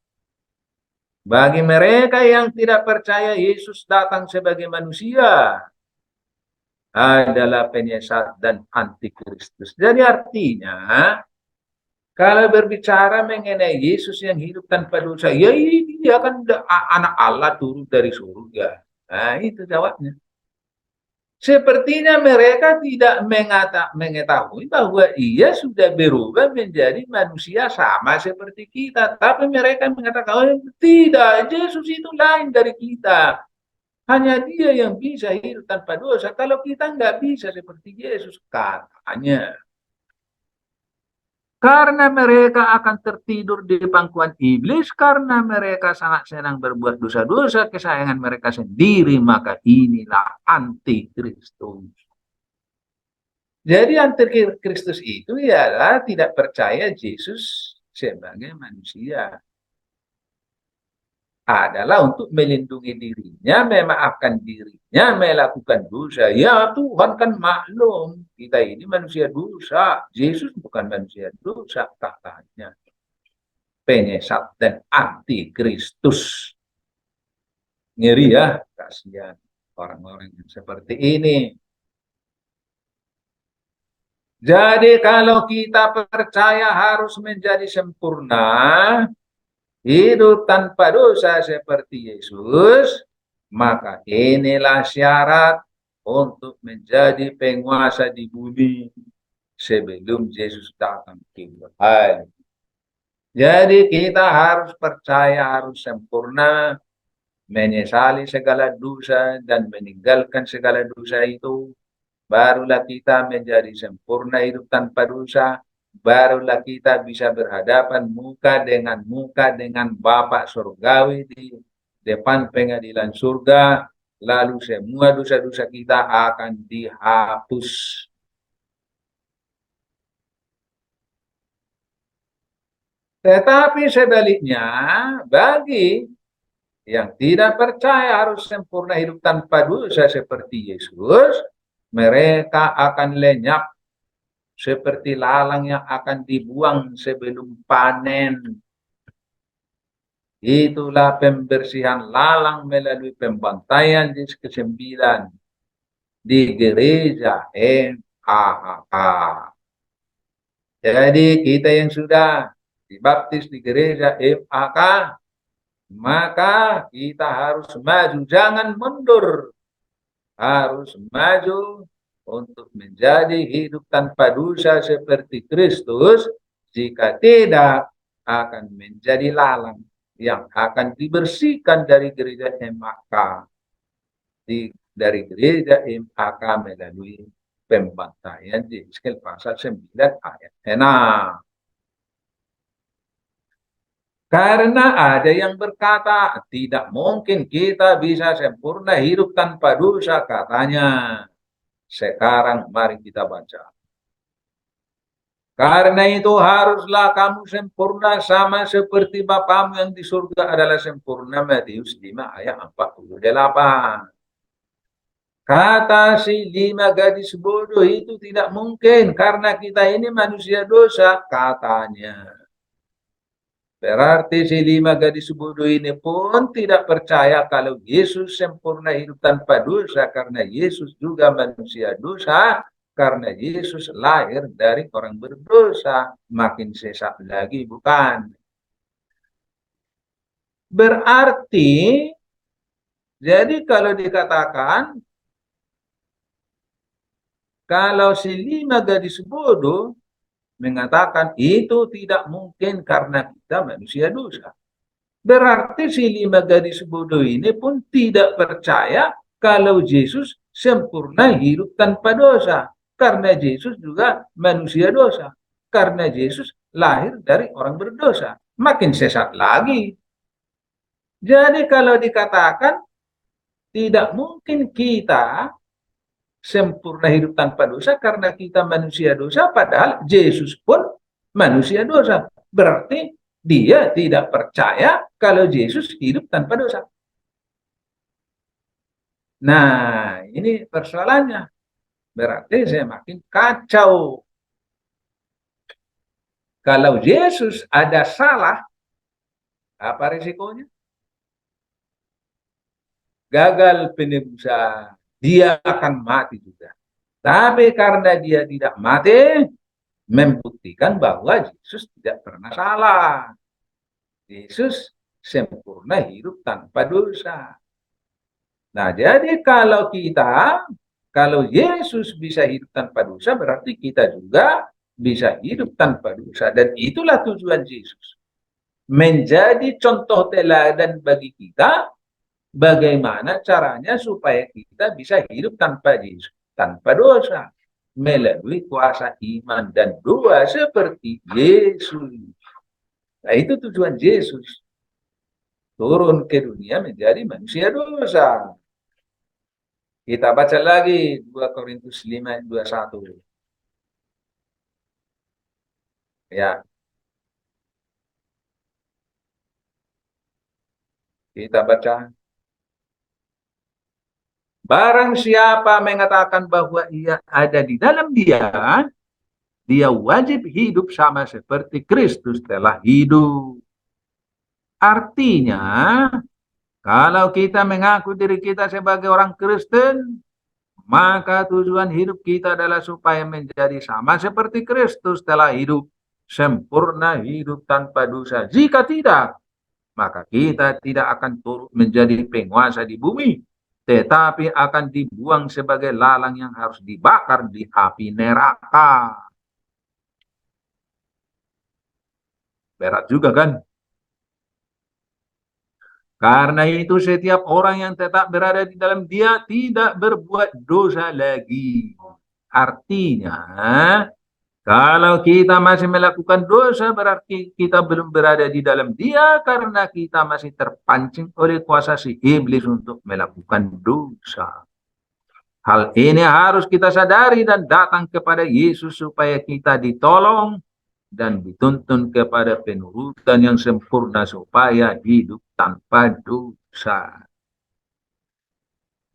bagi mereka yang tidak percaya Yesus datang sebagai manusia, adalah penyesat dan antikristus. Jadi artinya, kalau berbicara mengenai Yesus yang hidup tanpa dosa, ya ini dia kan anak Allah turun dari surga. Nah, itu jawabnya. Sepertinya mereka tidak mengetahui bahwa ia sudah berubah menjadi manusia sama seperti kita. Tapi mereka mengatakan, oh, tidak, Yesus itu lain dari kita. Hanya dia yang bisa hidup tanpa dosa. Kalau kita nggak bisa seperti Yesus, katanya. Karena mereka akan tertidur di pangkuan iblis, karena mereka sangat senang berbuat dosa-dosa kesayangan mereka sendiri, maka inilah antikristus. Jadi antikristus itu ialah tidak percaya Yesus sebagai manusia. Adalah untuk melindungi dirinya, memaafkan dirinya, melakukan dosa. Ya Tuhan kan maklum, kita ini manusia dosa. Yesus bukan manusia dosa, katanya. Penyesat dan antikristus. Ngeri ya, kasihan orang-orang yang seperti ini. Jadi kalau kita percaya harus menjadi sempurna, hidup tanpa dosa seperti Yesus, maka inilah syarat untuk menjadi penguasa di bumi sebelum Yesus datang kembali. Jadi kita harus percaya, harus sempurna, menyesali segala dosa dan meninggalkan segala dosa itu. Barulah kita menjadi sempurna hidup tanpa dosa. Barulah kita bisa berhadapan muka dengan Bapa surgawi depan pengadilan surga, lalu semua dosa-dosa kita akan dihapus. Tetapi sebaliknya, bagi yang tidak percaya harus sempurna hidup tanpa dosa seperti Yesus, mereka akan lenyap seperti lalang yang akan dibuang sebelum panen. Itulah pembersihan lalang melalui pembantaian ke-9 di gereja MAHA. Jadi kita yang sudah dibaptis di gereja MAHK, maka kita harus maju, jangan mundur. Harus maju untuk menjadi hidup tanpa dosa seperti Kristus. Jika tidak, akan menjadi lalang yang akan dibersihkan dari gereja MAHK. Dari gereja MAHK melalui pembantaian Yeskiel pasal 9 ayat 6. Karena ada yang berkata, tidak mungkin kita bisa sempurna hidup tanpa dosa, katanya. Sekarang mari kita baca. Karena itu haruslah kamu sempurna sama seperti Bapamu yang di surga adalah sempurna. Matius 5 ayat 48. Kata si 5 gadis bodoh itu tidak mungkin karena kita ini manusia dosa, katanya. Berarti si 5 gadis bodoh ini pun tidak percaya kalau Yesus sempurna hidup tanpa dosa, karena Yesus juga manusia dosa, karena Yesus lahir dari orang berdosa. Makin sesat lagi, bukan? Berarti, jadi kalau dikatakan, kalau si 5 gadis bodoh mengatakan itu tidak mungkin karena kita manusia dosa. Berarti si 5 gadis bodoh ini pun tidak percaya kalau Yesus sempurna hidup tanpa dosa. Karena Yesus juga manusia dosa. Karena Yesus lahir dari orang berdosa. Makin sesat lagi. Jadi kalau dikatakan tidak mungkin kita sempurna hidup tanpa dosa karena kita manusia dosa, padahal Yesus pun manusia dosa. Berarti dia tidak percaya kalau Yesus hidup tanpa dosa. Nah, ini persoalannya. Berarti saya makin kacau. Kalau Yesus ada salah, apa risikonya? Gagal penebusan. Dia akan mati juga. Tapi karena dia tidak mati, membuktikan bahwa Yesus tidak pernah salah. Yesus sempurna hidup tanpa dosa. Nah, jadi kalau Yesus bisa hidup tanpa dosa, berarti kita juga bisa hidup tanpa dosa. Dan itulah tujuan Yesus. Menjadi contoh teladan bagi kita, bagaimana caranya supaya kita bisa hidup tanpa Yesus, tanpa dosa. Melalui kuasa iman dan doa seperti Yesus. Nah, itu tujuan Yesus. Turun ke dunia menjadi manusia dosa. Kita baca lagi 2 Korintus 5 ayat 21. Ya. Kita baca. Barang siapa mengatakan bahwa ia ada di dalam dia wajib hidup sama seperti Kristus telah hidup. Artinya, kalau kita mengaku diri kita sebagai orang Kristen, maka tujuan hidup kita adalah supaya menjadi sama seperti Kristus telah hidup, sempurna hidup tanpa dosa. Jika tidak, maka kita tidak akan turut menjadi penguasa di bumi, tetapi akan dibuang sebagai lalang yang harus dibakar di api neraka. Berat juga kan? Karena itu setiap orang yang tetap berada di dalam dia tidak berbuat dosa lagi. Artinya, Kalau kita masih melakukan dosa, berarti kita belum berada di dalam Dia karena kita masih terpancing oleh kuasa si iblis untuk melakukan dosa. Hal ini harus kita sadari dan datang kepada Yesus supaya kita ditolong dan dituntun kepada penurutan yang sempurna supaya hidup tanpa dosa.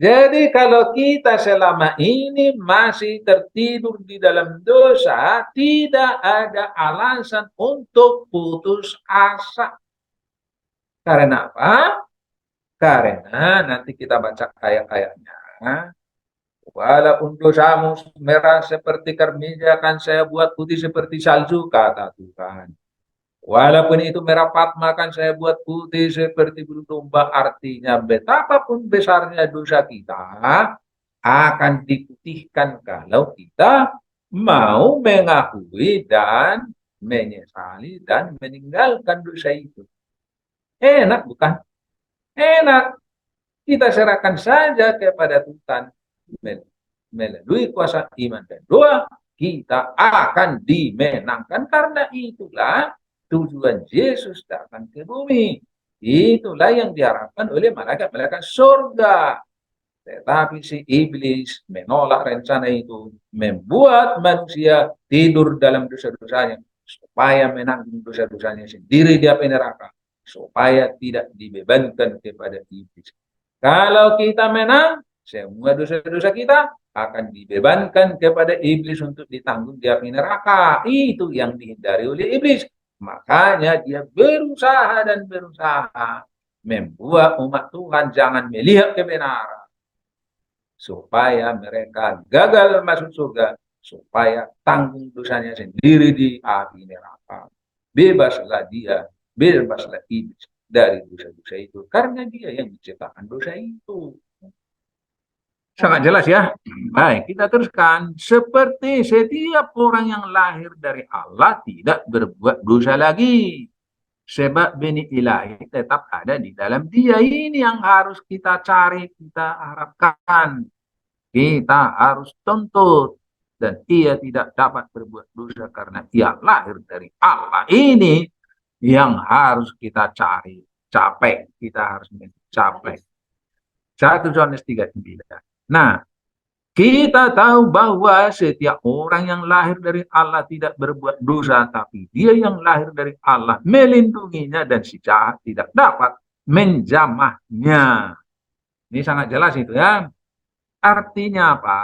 Jadi kalau kita selama ini masih tertidur di dalam dosa, tidak ada alasan untuk putus asa. Karena apa? Karena nanti kita baca ayat-ayatnya. Walaupun dosamu merah seperti karmija, akan saya buat putih seperti salju, kata Tuhan. Walaupun itu merah patma, akan saya buat putih seperti bulu domba. Artinya betapapun besarnya dosa kita akan diputihkan kalau kita mau mengakui dan menyesali dan meninggalkan dosa itu. Enak bukan? Enak. Kita serahkan saja kepada Tuhan. Melalui kuasa iman dan doa, kita akan dimenangkan. Karena itulah tujuan Yesus datang ke bumi. Itulah yang diharapkan oleh malaikat-malaikat surga. Tetapi si iblis menolak rencana itu, membuat manusia tidur dalam dosa-dosanya, supaya menanggung dosa-dosanya sendiri di api neraka, supaya tidak dibebankan kepada iblis. Kalau kita menang, semua dosa-dosa kita akan dibebankan kepada iblis untuk ditanggung di api neraka. Itu yang dihindari oleh iblis. Makanya dia berusaha dan berusaha membuat umat Tuhan jangan melihat kebenaran, supaya mereka gagal masuk surga, supaya tanggung dosanya sendiri di api neraka. Bebaslah dia, bebaslah iblis dari dosa-dosa itu, karena dia yang menciptakan dosa itu. Sangat jelas ya. Baik, kita teruskan. Seperti setiap orang yang lahir dari Allah tidak berbuat dosa lagi. Sebab benih ilahi tetap ada di dalam dia. Ini yang harus kita cari, kita harapkan. Kita harus tuntut. Dan ia tidak dapat berbuat dosa karena ia lahir dari Allah. Ini yang harus kita cari. Capai. Kita harus mencapai. 1 Yohanes 3:9. Nah, kita tahu bahwa setiap orang yang lahir dari Allah tidak berbuat dosa, tapi dia yang lahir dari Allah melindunginya dan si jahat tidak dapat menjamahnya. Ini sangat jelas itu ya. Artinya apa?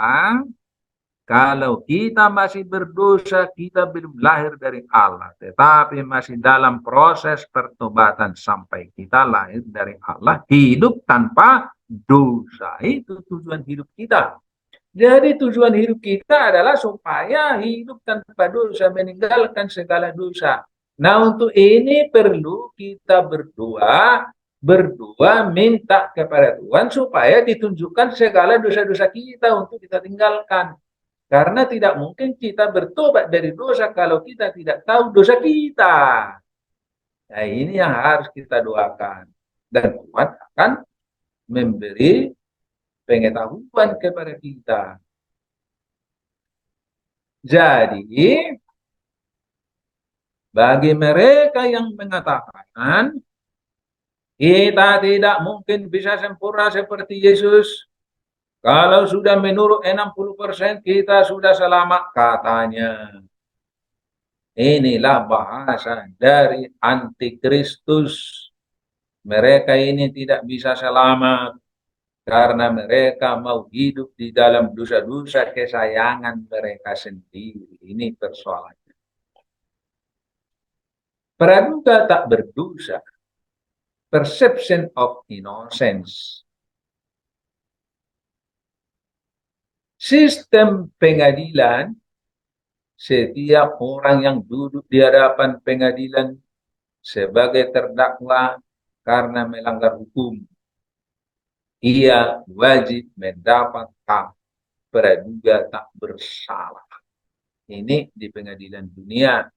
Kalau kita masih berdosa, kita belum lahir dari Allah. Tetapi masih dalam proses pertobatan sampai kita lahir dari Allah. Hidup tanpa dosa. Itu tujuan hidup kita. Jadi tujuan hidup kita adalah supaya hidup tanpa dosa, meninggalkan segala dosa. Nah, untuk ini perlu kita berdoa minta kepada Tuhan supaya ditunjukkan segala dosa-dosa kita untuk kita tinggalkan. Karena tidak mungkin kita bertobat dari dosa kalau kita tidak tahu dosa kita. Nah, ini yang harus kita doakan. Dan Tuhan akan memberi pengetahuan kepada kita. Jadi, bagi mereka yang mengatakan kita tidak mungkin bisa sempurna seperti Yesus, kalau sudah menurut 60% kita sudah selamat, katanya. Inilah bahasa dari antikristus. Mereka ini tidak bisa selamat karena mereka mau hidup di dalam dosa-dosa kesayangan mereka sendiri. Ini persoalannya. Praduga tak berdosa. Perception of innocence. Sistem pengadilan, setiap orang yang duduk di hadapan pengadilan sebagai terdakwa karena melanggar hukum, ia wajib mendapat hak praduga tak bersalah. Ini di pengadilan dunia.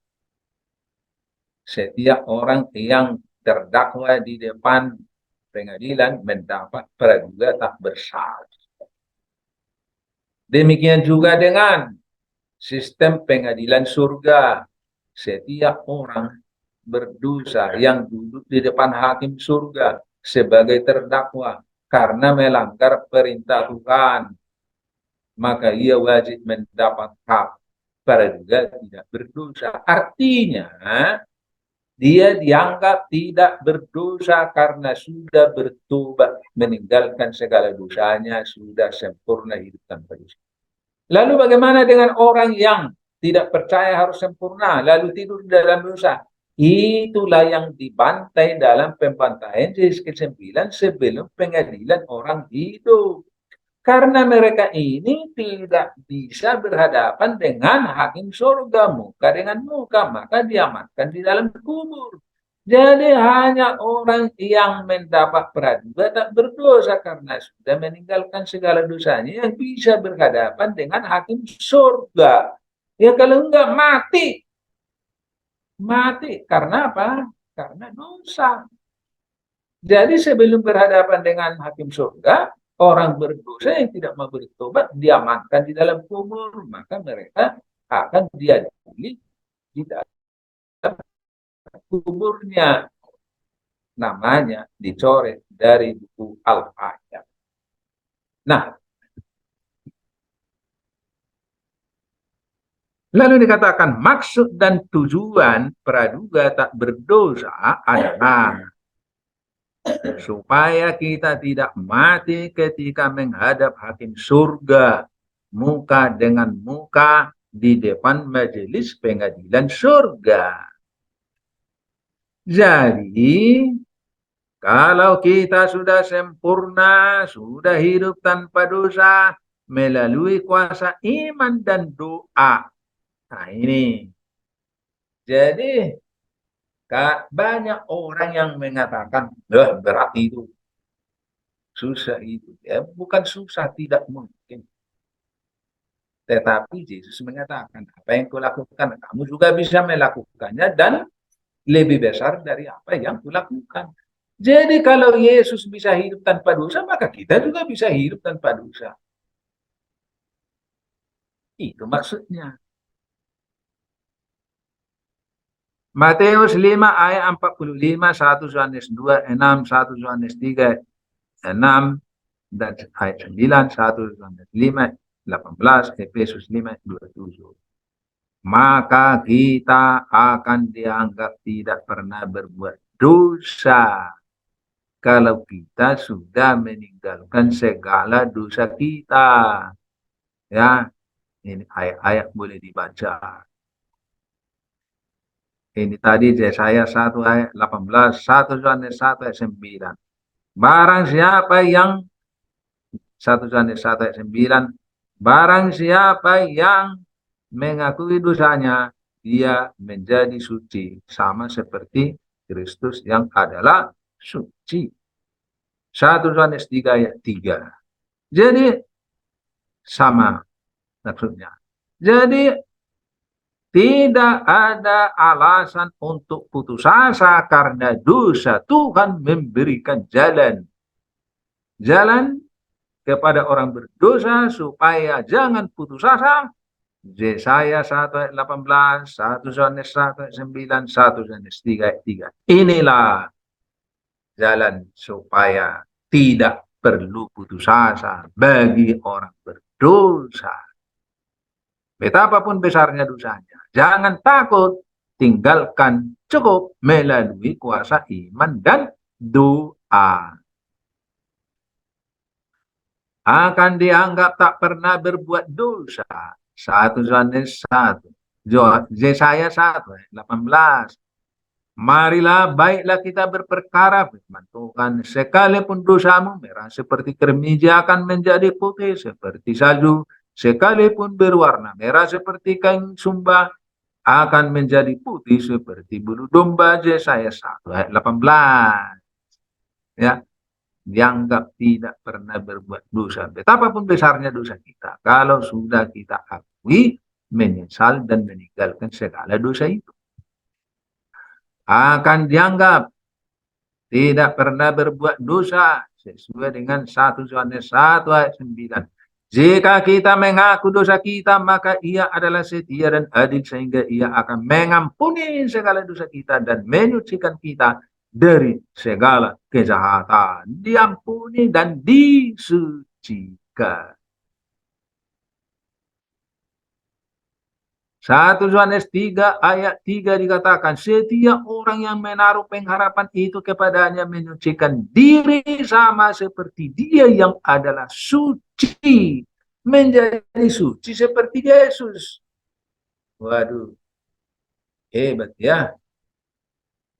Setiap orang yang terdakwa di depan pengadilan mendapat praduga tak bersalah. Demikian juga dengan sistem pengadilan surga. Setiap orang berdosa yang duduk di depan hakim surga sebagai terdakwa karena melanggar perintah Tuhan, maka ia wajib mendapat hak praduga tidak berdosa. Artinya, dia dianggap tidak berdosa karena sudah bertobat, meninggalkan segala dosanya, sudah sempurna hidup tanpa dosa. Lalu bagaimana dengan orang yang tidak percaya harus sempurna, lalu tidur dalam dosa? Itulah yang dibantai dalam pembantaian jilid ke-9 sebelum pengadilan orang hidup. Karena mereka ini tidak bisa berhadapan dengan hakim surga muka dengan muka, maka diamankan di dalam kubur. Jadi hanya orang yang mendapat praduga tak berdosa karena sudah meninggalkan segala dosanya yang bisa berhadapan dengan hakim surga. Ya kalau enggak mati. Mati. Karena apa? Karena dosa. Jadi sebelum berhadapan dengan hakim surga, orang berdosa yang tidak mau bertobat diamankan di dalam kubur, maka mereka akan diadili di dalam kuburnya. Namanya dicoret dari buku Al-Ayat. Nah, lalu dikatakan maksud dan tujuan praduga tak berdosa adalah supaya kita tidak mati ketika menghadap hakim surga muka dengan muka di depan majelis pengadilan surga. Jadi, kalau kita sudah sempurna, sudah hidup tanpa dosa, melalui kuasa iman dan doa. Nah ini. Jadi, banyak orang yang mengatakan, berat itu. Susah itu. Ya, bukan susah, tidak mungkin. Tetapi Yesus mengatakan, apa yang kau lakukan, kamu juga bisa melakukannya dan lebih besar dari apa yang kulakukan. Jadi kalau Yesus bisa hidup tanpa dosa, maka kita juga bisa hidup tanpa dosa. Itu maksudnya. Matius 5 ayat 45, 1 Yohanes 2, 6, 1 Yohanes 3, 6, dan ayat 9, 1 Yohanes 5, 18, Efesus 5, 27. Maka kita akan dianggap tidak pernah berbuat dosa kalau kita sudah meninggalkan segala dosa kita. Ya, ini ayat-ayat boleh dibaca. Ini tadi Yesaya 1 ayat 18, 1 Yohanes 1 ayat 9. Barang siapa yang 1 Yohanes 1 ayat 9, barang siapa yang mengakui dosanya, dia menjadi suci sama seperti Kristus yang adalah suci. 1 Yohanes 3 ayat 3. Jadi sama maksudnya. Jadi tidak ada alasan untuk putus asa karena dosa. Tuhan memberikan jalan. Jalan kepada orang berdosa supaya jangan putus asa. Yesaya 1 ayat 18, 1 Yohanes 1 ayat 9, 1 Yohanes 3 ayat 3. Inilah jalan supaya tidak perlu putus asa bagi orang berdosa. Betapapun besarnya dosanya, jangan takut, tinggalkan, cukup melalui kuasa iman dan doa. Akan dianggap tak pernah berbuat dosa. 1 Yohanes 1. Yesaya 1, 18. Marilah baiklah kita berperkara firman Tuhan. Sekalipun dosamu merah seperti kermiji akan menjadi putih seperti salju. Sekalipun berwarna merah seperti kain sumba akan menjadi putih seperti bulu domba. Yesaya 1 ayat 18. Ya, dianggap tidak pernah berbuat dosa. Betapapun besarnya dosa kita, kalau sudah kita akui, menyesal dan meninggalkan segala dosa itu, akan dianggap tidak pernah berbuat dosa sesuai dengan 1 Yohanes 1 ayat 9. Jika kita mengaku dosa kita, maka ia adalah setia dan adil sehingga ia akan mengampuni segala dosa kita dan menyucikan kita dari segala kejahatan. Diampuni dan disucikan. 1 Yohanes 3 ayat 3 dikatakan, setiap orang yang menaruh pengharapan itu kepadanya menyucikan diri sama seperti dia yang adalah suci. Menjadi suci seperti Yesus. Waduh, hebat ya.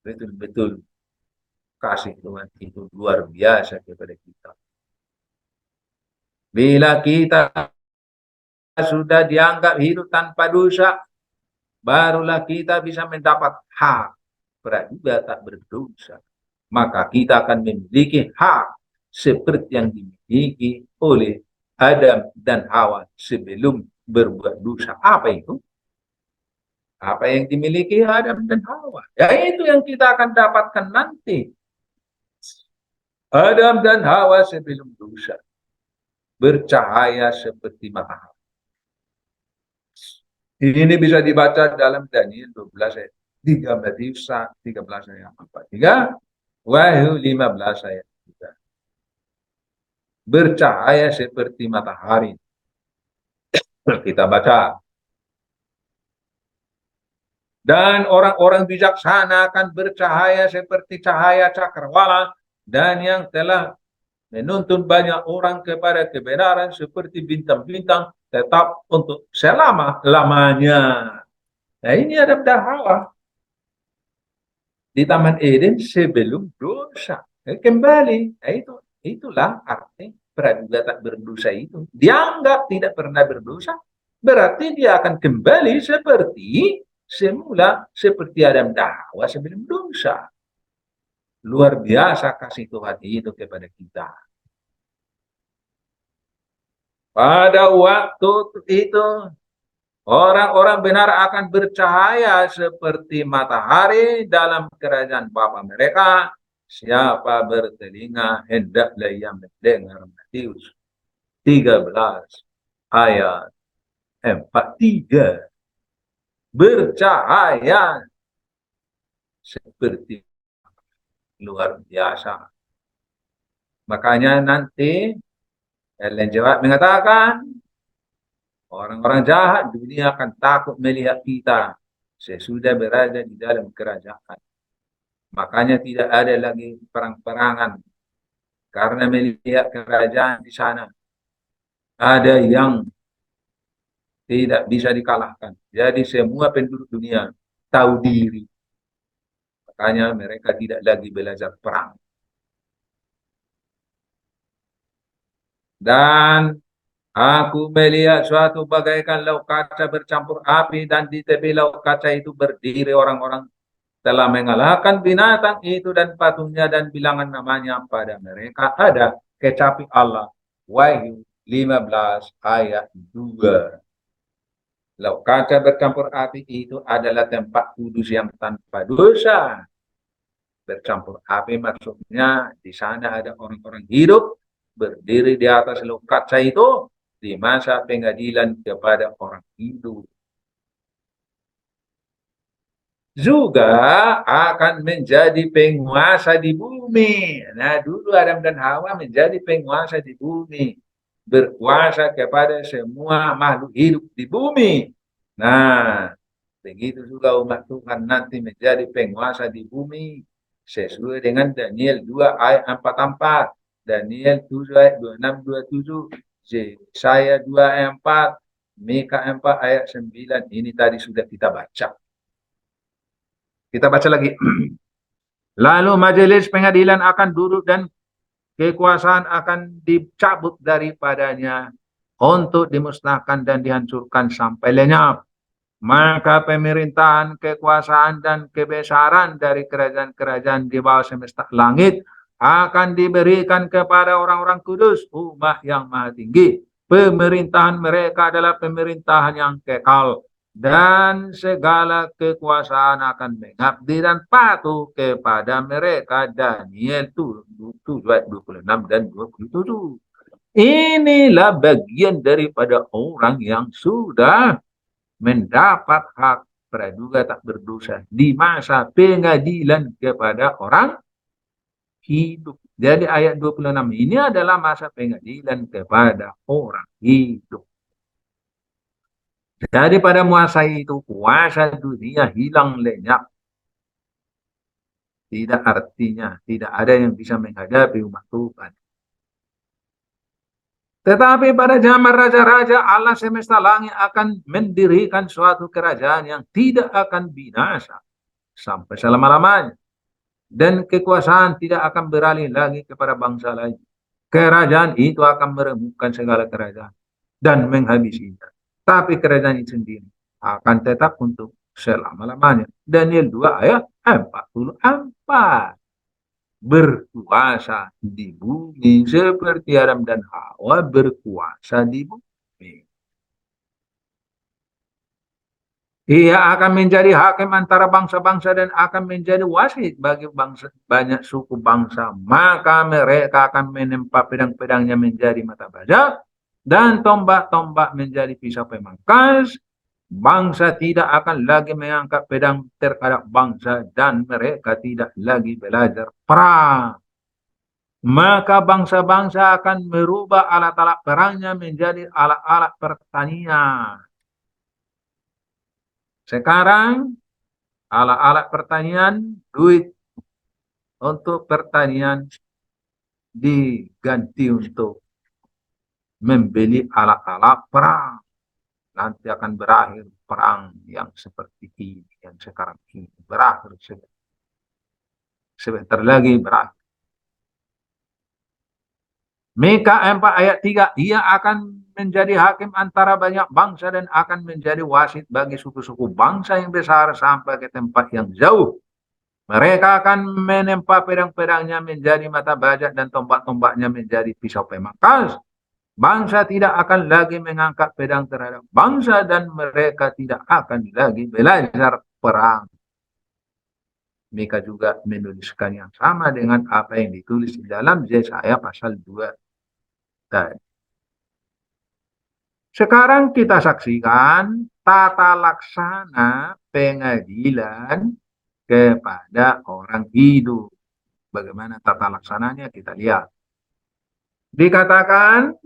Betul-betul kasih Tuhan itu luar biasa kepada kita. Bila kita sudah dianggap hidup tanpa dosa, barulah kita bisa mendapat hak praduga tak berdosa. Maka kita akan memiliki hak seperti yang dimiliki oleh Adam dan Hawa sebelum berbuat dosa. Apa itu? Apa yang dimiliki Adam dan Hawa? Ya itu yang kita akan dapatkan nanti. Adam dan Hawa sebelum dosa bercahaya seperti matahari. Ini bisa dibaca dalam Daniel 12 ayat 13 ayat 43, Wahyu 15 ayat 3. Bercahaya seperti matahari. Kita baca. Dan orang-orang bijaksana akan bercahaya seperti cahaya cakrawala, dan yang telah menuntun banyak orang kepada kebenaran seperti bintang-bintang tetap untuk selama-lamanya. Nah ini ada Hawa di Taman Eden sebelum dosa. Kembali, nah, itulah arti praduga tak berdosa itu. Dianggap tidak pernah berdosa, berarti dia akan kembali seperti semula, seperti Adam dan Hawa sebelum dosa. Luar biasa kasih Tuhan itu kepada kita. Pada waktu itu, orang-orang benar akan bercahaya seperti matahari dalam kerajaan Bapa mereka. Siapa bertelinga, hendaklah ia mendengar. Matius 13 ayat 43. Bercahaya seperti luar biasa. Makanya nanti Ellen G. White mengatakan, orang-orang jahat dunia akan takut melihat kita sesudah berada di dalam kerajaan. Makanya tidak ada lagi perang-perangan karena melihat kerajaan di sana ada yang tidak bisa dikalahkan. Jadi semua penduduk dunia tahu diri. Makanya mereka tidak lagi belajar perang. Dan aku melihat suatu bagaikan laut kaca bercampur api, dan di tepi laut kaca itu berdiri orang-orang telah mengalahkan binatang itu dan patungnya, dan bilangan namanya pada mereka ada kecapi Allah. Wahyu 15 ayat 2. Laut kaca bercampur api itu adalah tempat kudus yang tanpa dosa. Bercampur api maksudnya di sana ada orang-orang hidup berdiri di atas laut kaca itu di masa pengadilan kepada orang hidup. Juga akan menjadi penguasa di bumi. Nah, dulu Adam dan Hawa menjadi penguasa di bumi. Berkuasa kepada semua makhluk hidup di bumi. Nah, begitu juga umat Tuhan nanti menjadi penguasa di bumi. Sesuai dengan Daniel 2 ayat 44. Daniel 7 ayat 26, 27. Yesaya 2 ayat 4. Mika 4 ayat 9. Ini tadi sudah kita baca. Kita baca lagi. Lalu majelis pengadilan akan duduk dan kekuasaan akan dicabut daripadanya untuk dimusnahkan dan dihancurkan sampai lenyap. Maka pemerintahan, kekuasaan, dan kebesaran dari kerajaan-kerajaan di bawah semesta langit akan diberikan kepada orang-orang kudus, umat yang maha tinggi. Pemerintahan mereka adalah pemerintahan yang kekal, dan segala kekuasaan akan mengabdi dan patuh kepada mereka. Daniel 7 ayat 26 dan 27. Inilah bagian daripada orang yang sudah mendapat hak praduga tak berdosa di masa pengadilan kepada orang hidup. Jadi ayat 26 ini adalah masa pengadilan kepada orang hidup. Jadi pada masa itu kuasa dunia hilang lenyap. Tidak artinya tidak ada yang bisa menghadapi umat Tuhan. Tetapi pada zaman raja-raja Allah semesta langit akan mendirikan suatu kerajaan yang tidak akan binasa sampai selama-lamanya. Dan kekuasaan tidak akan beralih lagi kepada bangsa lain. Kerajaan itu akan meremukkan segala kerajaan dan menghabisinya. Tapi kerajaan itu sendiri akan tetap untuk selama-lamanya. Daniel 2 ayat 44. Berkuasa di bumi seperti Adam dan Hawa berkuasa di bumi. Ia akan menjadi hakim antara bangsa-bangsa dan akan menjadi wasit bagi bangsa, banyak suku bangsa. Maka mereka akan menempa pedang-pedangnya menjadi mata baja dan tombak-tombak menjadi pisau pemangkas. Bangsa tidak akan lagi mengangkat pedang terhadap bangsa dan mereka tidak lagi belajar perang. Maka bangsa-bangsa akan merubah alat-alat perangnya menjadi alat-alat pertanian. Sekarang alat-alat pertanian, duit untuk pertanian diganti untuk membeli alat-alat perang. Nanti akan berakhir perang yang seperti ini, yang sekarang ini. Berakhir sebentar lagi berakhir. Mika 4 ayat 3, ia akan menjadi hakim antara banyak bangsa dan akan menjadi wasit bagi suku-suku bangsa yang besar sampai ke tempat yang jauh. Mereka akan menempa pedang-pedangnya menjadi mata bajak dan tombak-tombaknya menjadi pisau pemangkas. Bangsa tidak akan lagi mengangkat pedang terhadap bangsa dan mereka tidak akan lagi belajar perang. Mika juga menuliskan yang sama dengan apa yang ditulis di dalam Yesaya pasal 2 tadi. Sekarang kita saksikan tata laksana pengadilan kepada orang hidup. Bagaimana tata laksananya kita lihat. Dikatakan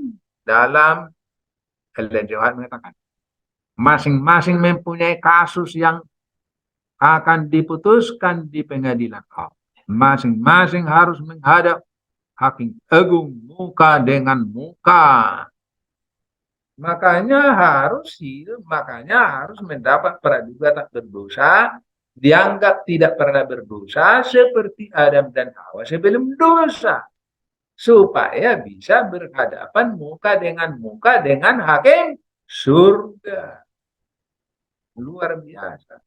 dalam Ellen G. White mengatakan masing-masing mempunyai kasus yang akan diputuskan di pengadilan. Masing-masing harus menghadap hakim agung muka dengan muka. Makanya harus mendapat praduga tak berdosa, dianggap tidak pernah berdosa seperti Adam dan Hawa sebelum dosa, supaya bisa berhadapan muka dengan hakim surga. Luar biasa.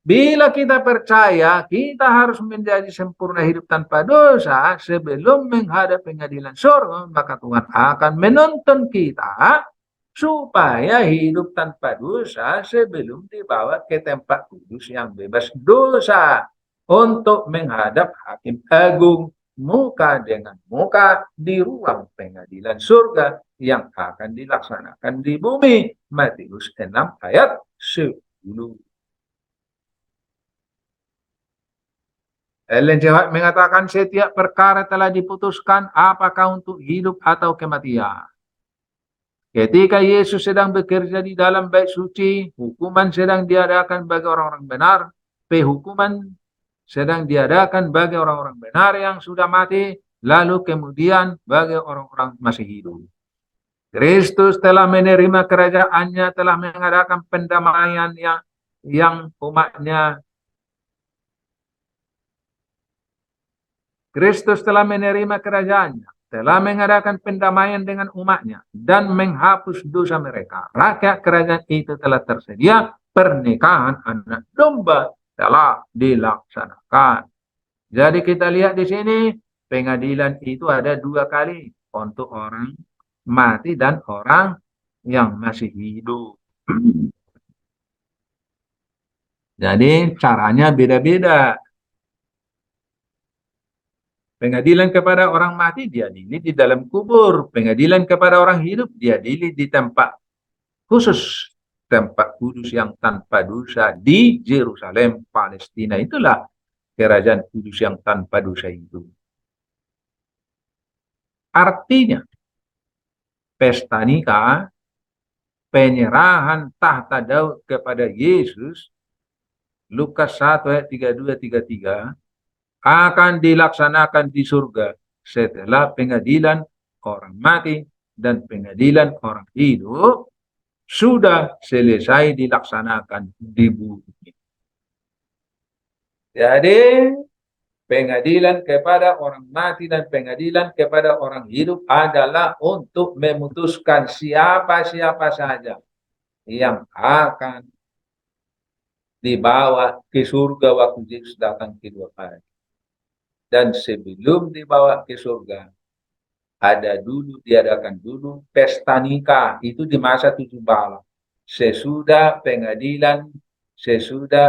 Bila kita percaya, kita harus menjadi sempurna hidup tanpa dosa sebelum menghadap pengadilan surga, maka Tuhan akan menuntun kita supaya hidup tanpa dosa sebelum dibawa ke tempat kudus yang bebas dosa untuk menghadap hakim agung muka dengan muka di ruang pengadilan surga yang akan dilaksanakan di bumi. Matius 6 ayat 10. Ellen G. White mengatakan setiap perkara telah diputuskan apakah untuk hidup atau kematian. Ketika Yesus sedang bekerja di dalam bait suci, hukuman sedang diadakan bagi orang-orang benar, penghukuman sedang diadakan bagi orang-orang benar yang sudah mati, lalu kemudian bagi orang-orang masih hidup. Kristus telah menerima kerajaannya, telah mengadakan pendamaian yang umatnya. Kristus telah menerima kerajaannya, telah mengadakan pendamaian dengan umatnya, dan menghapus dosa mereka. Rakyat kerajaan itu telah tersedia, pernikahan anak domba telah dilaksanakan. Jadi kita lihat di sini, pengadilan itu ada 2 kali, untuk orang mati dan orang yang masih hidup. Jadi caranya beda-beda. Pengadilan kepada orang mati diadili di dalam kubur. Pengadilan kepada orang hidup diadili di tempat khusus, tempat kudus yang tanpa dosa di Yerusalem, Palestina. Itulah kerajaan kudus yang tanpa dosa itu. Artinya, pesta nikah, penyerahan tahta Daud kepada Yesus, Lukas 1 ayat 32-33, akan dilaksanakan di surga setelah pengadilan orang mati dan pengadilan orang hidup sudah selesai dilaksanakan di bumi. Jadi pengadilan kepada orang mati dan pengadilan kepada orang hidup adalah untuk memutuskan siapa-siapa saja yang akan dibawa ke surga waktu Yesus datang kedua kali. Dan sebelum dibawa ke surga, diadakan dulu pesta nikah. Itu di masa 7 bala. Sesudah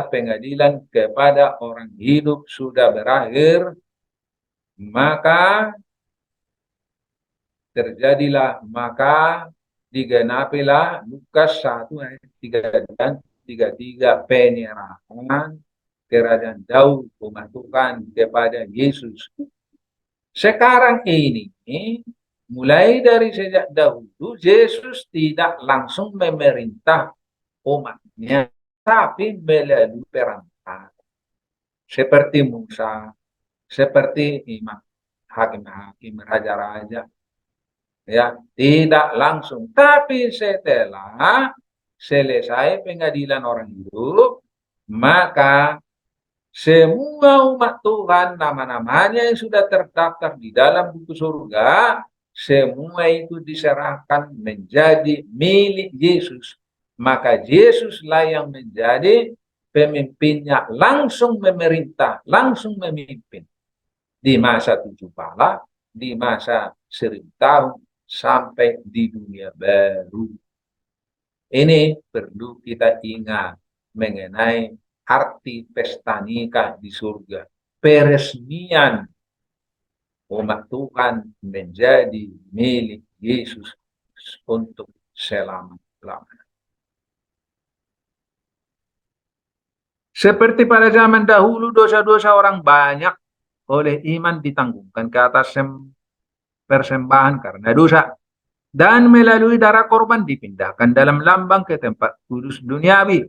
pengadilan kepada orang hidup sudah berakhir, maka digenapilah Lukas 1 ayat 3 dan 33, penyerahan kerajaan Daud umat Tuhan kepada Yesus. Sekarang ini, mulai dari sejak dahulu, Yesus tidak langsung memerintah umatnya, tapi melalui perantara. Seperti Musa, seperti imam, hakim-hakim, raja-raja. Ya, tidak langsung. Tapi setelah selesai pengadilan orang hidup, maka semua umat Tuhan, nama-namanya yang sudah terdaftar di dalam buku surga, semua itu diserahkan menjadi milik Yesus. Maka Yesuslah yang menjadi pemimpinnya, langsung memerintah, langsung memimpin. Di masa 7 bala, di masa 1000 tahun, sampai di dunia baru. Ini perlu kita ingat mengenai arti pesta nikah di surga. Peresmian umat Tuhan menjadi milik Yesus untuk selama-lamanya. Seperti pada zaman dahulu, dosa-dosa orang banyak oleh iman ditanggungkan ke atas persembahan karena dosa. Dan melalui darah korban dipindahkan dalam lambang ke tempat kudus duniawi.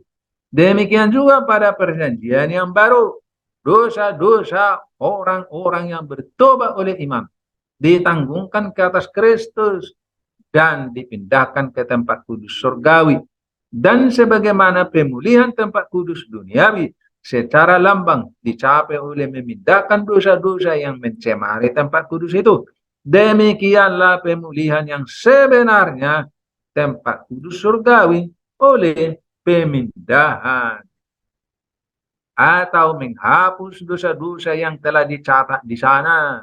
Demikian juga pada perjanjian yang baru, dosa-dosa orang-orang yang bertobat oleh iman ditanggungkan ke atas Kristus dan dipindahkan ke tempat kudus surgawi. Dan sebagaimana pemulihan tempat kudus duniawi secara lambang dicapai oleh memindahkan dosa-dosa yang mencemari tempat kudus itu, demikianlah pemulihan yang sebenarnya tempat kudus surgawi oleh pemindahan atau menghapus dosa-dosa yang telah dicatat di sana.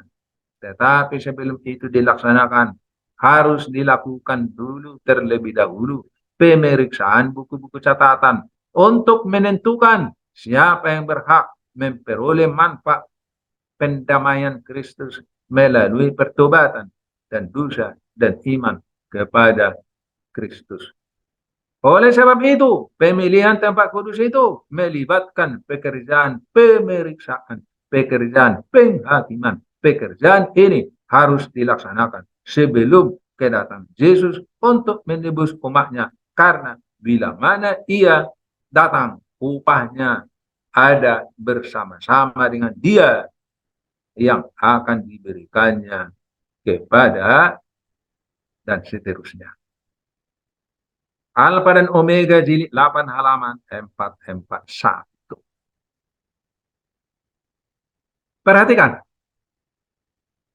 Tetapi sebelum itu dilaksanakan, harus dilakukan dulu terlebih dahulu pemeriksaan buku-buku catatan untuk menentukan siapa yang berhak memperoleh manfaat pendamaian Kristus melalui pertobatan dan dosa dan iman kepada Kristus. Oleh sebab itu, pemilihan tempat kudus itu melibatkan pekerjaan pemeriksaan, pekerjaan penghakiman. Pekerjaan ini harus dilaksanakan sebelum kedatangan Yesus untuk menebus umatnya. Karena bila mana ia datang, upahnya ada bersama-sama dengan dia yang akan diberikannya kepada dan seterusnya. Alfa dan Omega jilid 8 halaman 441. Perhatikan.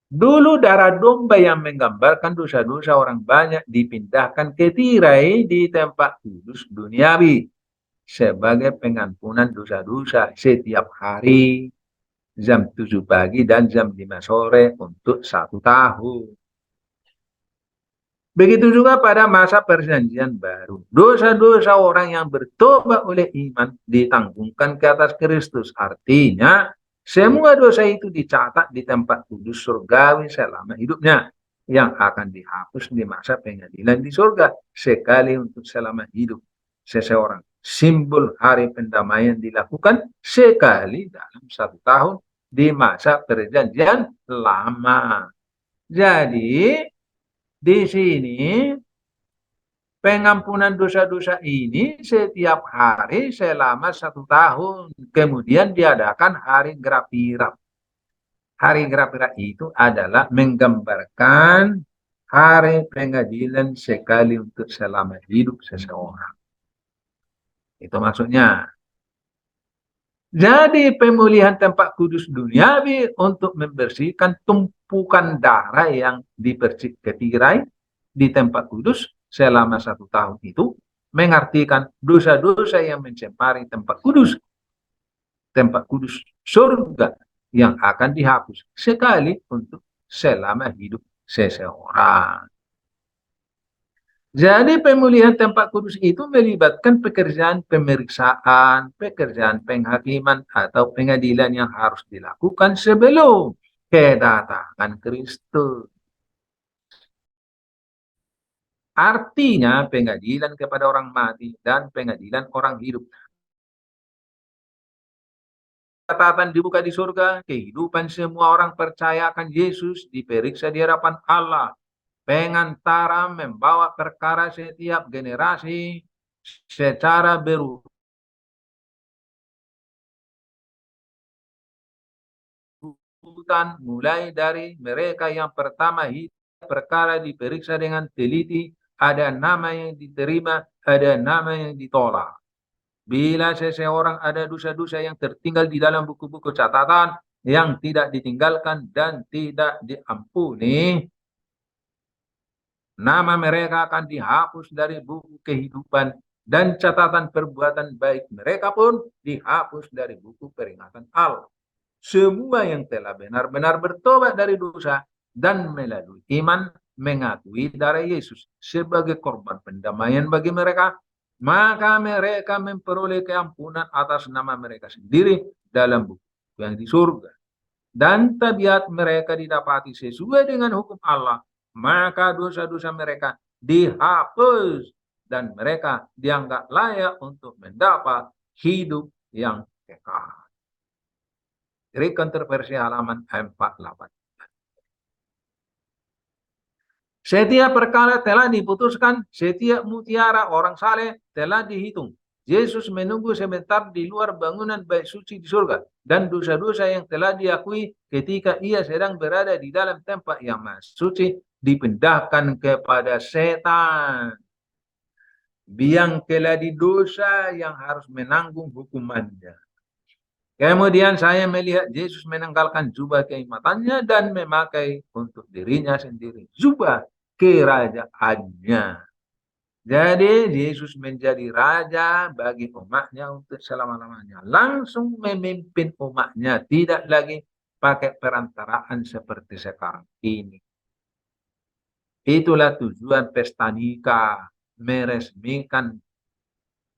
Dulu darah domba yang menggambarkan dosa-dosa orang banyak dipindahkan ke tirai di tempat kudus duniawi sebagai pengampunan dosa-dosa setiap hari jam 7 pagi dan jam 5 sore untuk 1 tahun. Begitu juga pada masa perjanjian baru. Dosa-dosa orang yang bertobat oleh iman ditanggungkan ke atas Kristus. Artinya Semua dosa itu dicatat di tempat kudus surgawi selama hidupnya, yang akan dihapus di masa pengadilan di surga sekali untuk selama hidup seseorang. Simbol hari pendamaian dilakukan sekali dalam 1 tahun di masa perjanjian lama. Jadi di sini pengampunan dosa-dosa ini setiap hari selama 1 tahun. Kemudian diadakan hari Grapira. Hari Grapira itu adalah menggambarkan hari pengadilan sekali untuk selama hidup seseorang. Itu maksudnya. Jadi pemulihan tempat kudus duniawi untuk membersihkan tumpukan darah yang dipercik ketirai di tempat kudus selama 1 tahun itu mengartikan dosa-dosa yang mencemari tempat kudus surga yang akan dihapus sekali untuk selama hidup seseorang. Jadi pemulihan tempat kudus itu melibatkan pekerjaan pemeriksaan, pekerjaan penghakiman atau pengadilan yang harus dilakukan sebelum kedatangan Kristus. Artinya pengadilan kepada orang mati dan pengadilan orang hidup. Catatan dibuka di surga, kehidupan semua orang percaya akan Yesus diperiksa di hadapan Allah. Pengantara membawa perkara setiap generasi secara berurutan, mulai dari mereka yang pertama perkara diperiksa dengan teliti, ada nama yang diterima, ada nama yang ditolak. Bila seseorang ada dosa-dosa yang tertinggal di dalam buku-buku catatan yang tidak ditinggalkan dan tidak diampuni, nama mereka akan dihapus dari buku kehidupan dan catatan perbuatan baik mereka pun dihapus dari buku peringatan Allah. Semua yang telah benar-benar bertobat dari dosa dan melalui iman mengakui darah Yesus sebagai korban pendamaian bagi mereka, maka mereka memperoleh keampunan atas nama mereka sendiri dalam buku yang di surga. Dan tabiat mereka didapati sesuai dengan hukum Allah, maka dosa-dosa mereka dihapus dan mereka dianggap layak untuk mendapat hidup yang kekal. Jadi kontroversi halaman 48. Setiap perkara telah diputuskan, setiap mutiara orang saleh telah dihitung. Yesus menunggu sebentar di luar bangunan bait suci di surga, dan dosa-dosa yang telah diakui ketika ia sedang berada di dalam tempat yang maha suci dipindahkan kepada setan. Biang keladi dosa yang harus menanggung hukumannya. Kemudian saya melihat Yesus menanggalkan jubah keimatannya dan memakai untuk dirinya sendiri jubah kerajaannya. Jadi Yesus menjadi raja bagi umatnya untuk selama-lamanya. Langsung memimpin umatnya, tidak lagi pakai perantaraan seperti sekarang ini. Itulah tujuan pesta nikah, meresmikan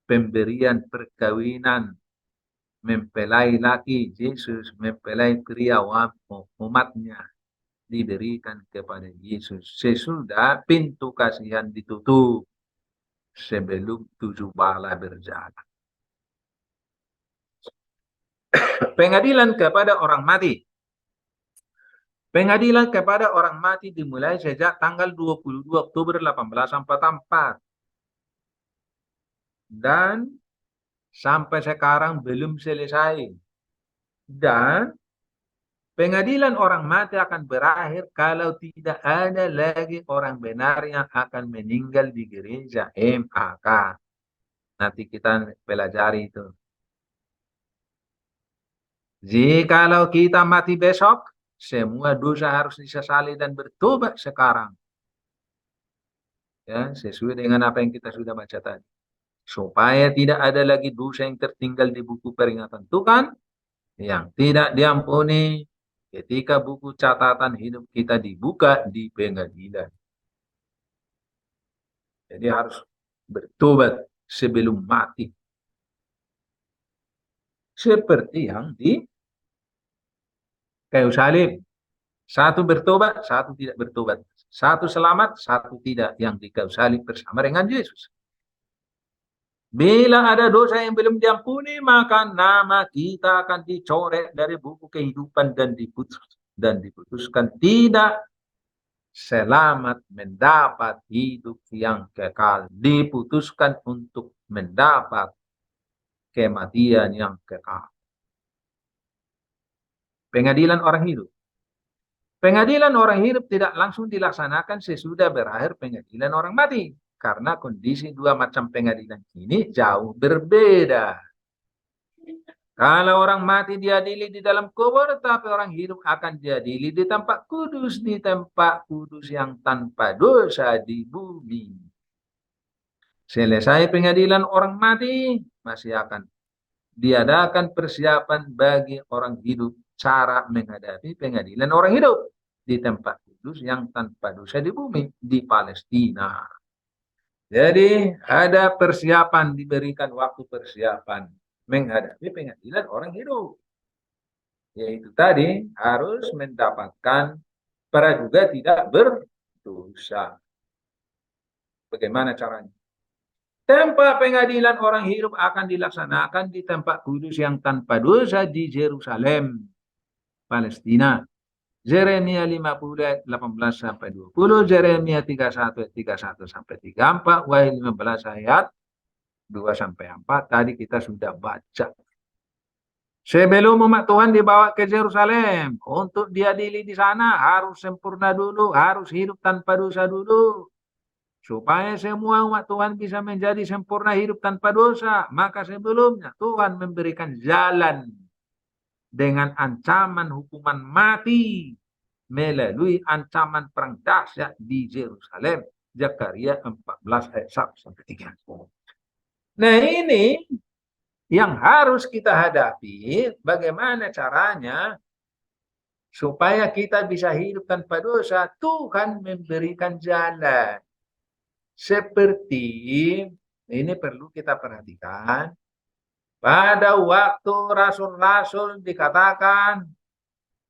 pemberian perkawinan, mempelai laki Yesus, mempelai pria umatnya diberikan kepada Yesus sesudah pintu kasihan ditutup sebelum 7 bala berjalan. Pengadilan kepada orang mati. Pengadilan kepada orang mati dimulai sejak tanggal 22 Oktober 1844 dan sampai sekarang belum selesai. Dan pengadilan orang mati akan berakhir kalau tidak ada lagi orang benar yang akan meninggal di gereja MAK. Nanti kita pelajari itu. Jikalau kita mati besok, semua dosa harus disesali dan bertobat sekarang. Ya, sesuai dengan apa yang kita sudah baca tadi. Supaya tidak ada lagi dosa yang tertinggal di buku peringatan Tuhan yang tidak diampuni ketika buku catatan hidup kita dibuka di pengadilan. Jadi harus bertobat sebelum mati. Seperti yang kayu salib. Satu bertobat, satu tidak bertobat. Satu selamat, satu tidak. Yang di kayu salib bersama dengan Yesus. Bila ada dosa yang belum diampuni, maka nama kita akan dicoret dari buku kehidupan dan diputuskan tidak selamat mendapat hidup yang kekal. Diputuskan untuk mendapat kematian yang kekal. Pengadilan orang hidup. Pengadilan orang hidup tidak langsung dilaksanakan sesudah berakhir pengadilan orang mati. Karena kondisi dua macam pengadilan ini jauh berbeda. Kalau orang mati diadili di dalam kubur, tapi orang hidup akan diadili di tempat kudus yang tanpa dosa di bumi. Selesai pengadilan orang mati, masih akan diadakan persiapan bagi orang hidup cara menghadapi pengadilan orang hidup di tempat kudus yang tanpa dosa di bumi, di Palestina. Jadi ada persiapan, diberikan waktu persiapan menghadapi pengadilan orang hidup. Yaitu tadi harus mendapatkan praduga tidak berdosa. Bagaimana caranya? Tempat pengadilan orang hidup akan dilaksanakan di tempat kudus yang tanpa dosa di Yerusalem, Palestina. Yeremia 50 ayat 18 sampai 20, Yeremia 31 ayat 31 sampai 34, Wahyu 15 ayat 2 sampai 4 tadi kita sudah baca. Sebelum umat Tuhan dibawa ke Yerusalem untuk diadili di sana harus sempurna dulu, harus hidup tanpa dosa dulu. Supaya semua umat Tuhan bisa menjadi sempurna hidup tanpa dosa, maka sebelumnya Tuhan memberikan jalan dengan ancaman hukuman mati melalui ancaman perang dahsyat di Yerusalem. Zakaria 14 ayat 1 sampai 3. Nah ini yang harus kita hadapi, bagaimana caranya supaya kita bisa hidup tanpa dosa. Tuhan memberikan jalan. Seperti ini perlu kita perhatikan. Pada waktu rasul-rasul dikatakan,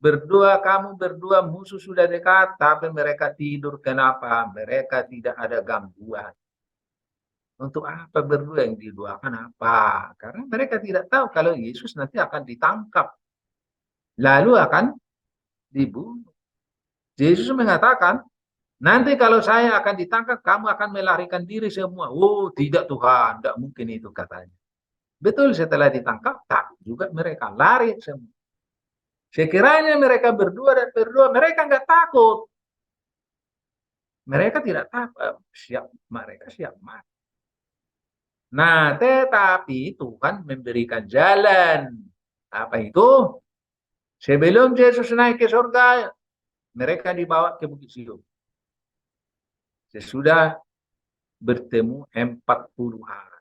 kamu berdua musuh sudah dekat, tapi mereka tidur. Kenapa? Mereka tidak ada gangguan. Untuk apa berdua yang diduakan apa? Karena mereka tidak tahu kalau Yesus nanti akan ditangkap. Lalu akan dibunuh. Yesus mengatakan, nanti kalau saya akan ditangkap, kamu akan melarikan diri semua. Oh, tidak Tuhan, tidak mungkin itu katanya. Betul, setelah ditangkap, tak juga mereka lari semua. Sekiranya mereka berdua, mereka nggak takut. Mereka tidak takut, mereka siap mati. Nah, tetapi Tuhan memberikan jalan. Apa itu? Sebelum Yesus naik ke surga, mereka dibawa ke Bukit Sion. Sesudah bertemu 40 hari.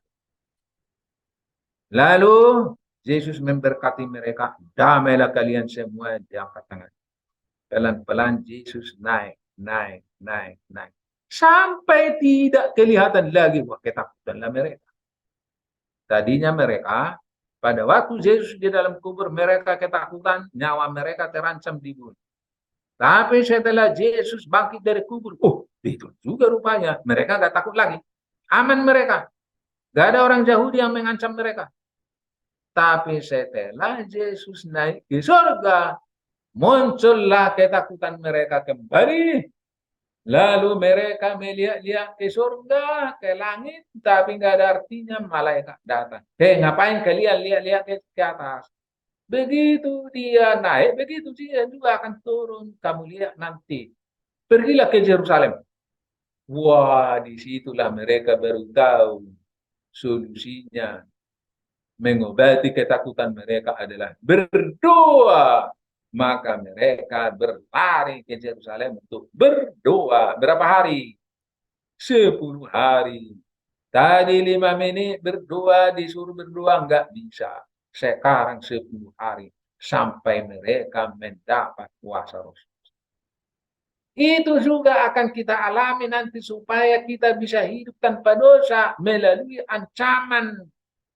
Lalu Yesus memberkati mereka, damailah kalian semua, diangkat tangan. Pelan-pelan Yesus naik. Sampai tidak kelihatan lagi ketakutanlah mereka. Tadinya mereka, pada waktu Yesus di dalam kubur, mereka ketakutan, nyawa mereka terancam dibunuh. Tapi setelah Yesus bangkit dari kubur, itu juga rupanya. Mereka nggak takut lagi. Aman mereka. Nggak ada orang Yahudi yang mengancam mereka. Tapi setelah Yesus naik ke surga, muncullah ketakutan mereka kembali. Lalu mereka melihat-lihat ke surga, ke langit, tapi nggak ada artinya malaikat datang. Ngapain kalian lihat-lihat ke atas? Begitu dia naik, begitu dia juga akan turun. Kamu lihat nanti. Pergilah ke Yerusalem. Wah, disitulah mereka baru tahu solusinya. Mengobati ketakutan mereka adalah berdoa. Maka mereka berlari ke Yerusalem untuk berdoa. Berapa hari? 10 hari. Tadi 5 menit berdoa, disuruh berdoa, nggak bisa. Sekarang 10 hari. Sampai mereka mendapat kuasa roh. Itu juga akan kita alami nanti supaya kita bisa hidup tanpa dosa melalui ancaman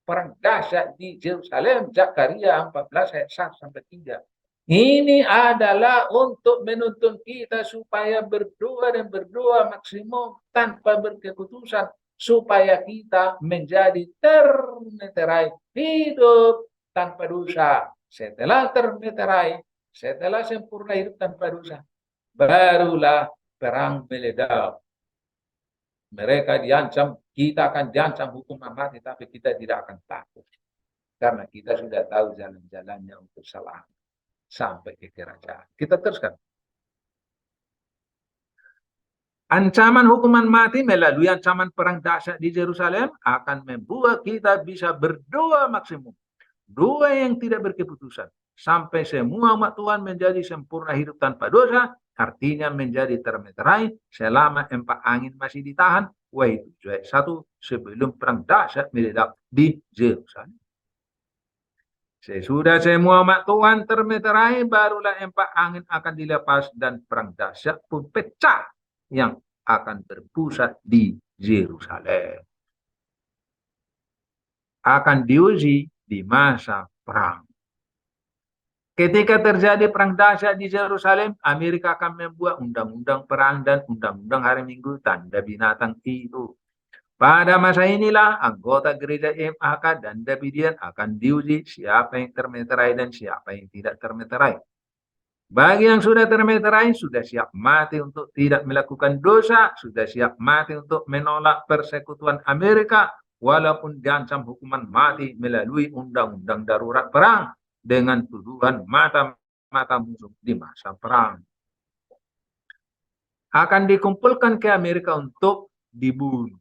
perang dahsyat di Yerusalem. Zakaria 14 ayat 1 sampai 3. Ini adalah untuk menuntun kita supaya berdoa dan berdoa maksimum tanpa berkeputusan supaya kita menjadi termeterai hidup tanpa dosa. Setelah termeterai, setelah sempurna hidup tanpa dosa, barulah perang meledak. Mereka diancam, kita akan diancam hukuman mati, tapi kita tidak akan takut. Karena kita sudah tahu jalan-jalannya untuk selamat sampai ke kerajaan. Kita teruskan. Ancaman hukuman mati melalui ancaman perang dahsyat di Yerusalem akan membuat kita bisa berdoa maksimum. Doa yang tidak berkeputusan. Sampai semua umat Tuhan menjadi sempurna hidup tanpa dosa, artinya menjadi termeterai selama empat angin masih ditahan. Wahyu 1 sebelum perang dahsyat meledak di Yerusalem. Sesudah semua umat Tuhan termeterai, barulah empat angin akan dilepas dan perang dahsyat pun pecah yang akan berpusat di Yerusalem. Akan diuji di masa perang. Ketika terjadi perang dahsyat di Yerusalem, Amerika akan membuat undang-undang perang dan undang-undang hari Minggu tanda binatang itu. Pada masa inilah anggota gereja MAK dan Davidian akan diuji siapa yang termeterai dan siapa yang tidak termeterai. Bagi yang sudah termeterai, sudah siap mati untuk tidak melakukan dosa, sudah siap mati untuk menolak persekutuan Amerika, walaupun diancam hukuman mati melalui undang-undang darurat perang dengan tuduhan mata-mata musuh di masa perang. Akan dikumpulkan ke Amerika untuk dibunuh.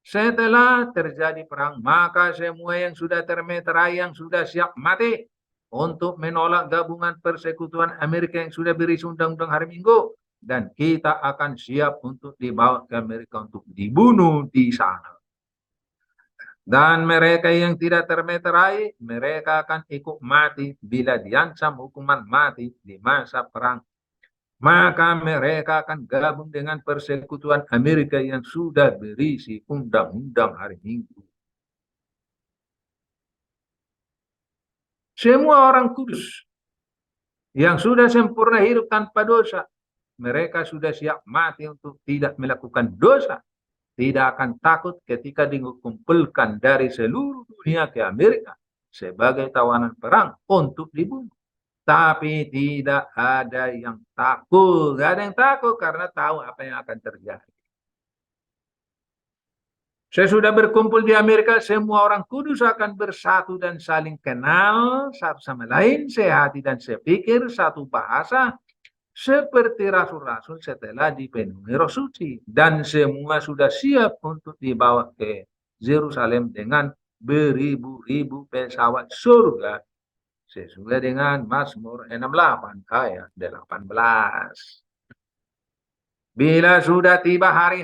Setelah terjadi perang, maka semua yang sudah termeterai, yang sudah siap mati untuk menolak gabungan persekutuan Amerika yang sudah berisi undang-undang hari Minggu, dan kita akan siap untuk dibawa ke Amerika untuk dibunuh di sana. Dan mereka yang tidak termeterai, mereka akan ikut mati bila diancam hukuman mati di masa perang. Maka mereka akan gabung dengan persekutuan Amerika yang sudah berisi undang-undang hari Minggu. Semua orang kudus yang sudah sempurna hidup tanpa dosa, mereka sudah siap mati untuk tidak melakukan dosa. Tidak akan takut ketika dikumpulkan dari seluruh dunia ke Amerika sebagai tawanan perang untuk dibunuh. Tapi tidak ada yang takut. Tidak ada yang takut karena tahu apa yang akan terjadi. Sesudah berkumpul di Amerika, semua orang kudus akan bersatu dan saling kenal satu sama lain, sehati dan sepikir, satu bahasa, seperti rasul-rasul setelah dipenuhi Roh Suci. Dan semua sudah siap untuk dibawa ke Yerusalem dengan beribu-ribu pesawat surga sesuai dengan Mazmur 68 ayat 18. Bila sudah tiba hari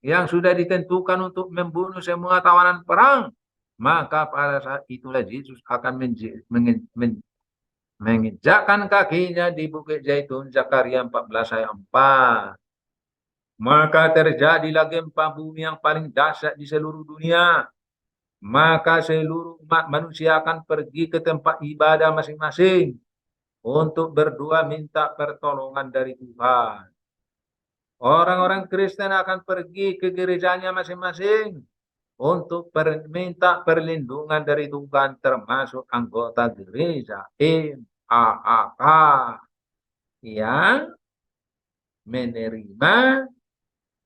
yang sudah ditentukan untuk membunuh semua tawanan perang, maka pada saat itulah Yesus akan menginjakkan kakinya di Bukit Zaitun, Zakaria 14 ayat 4. Maka terjadilah gempa bumi yang paling dahsyat di seluruh dunia. Maka seluruh umat manusia akan pergi ke tempat ibadah masing-masing untuk berdoa minta pertolongan dari Tuhan. Orang-orang Kristen akan pergi ke gerejanya masing-masing untuk minta perlindungan dari Tuhan, termasuk anggota gereja MAAK yang menerima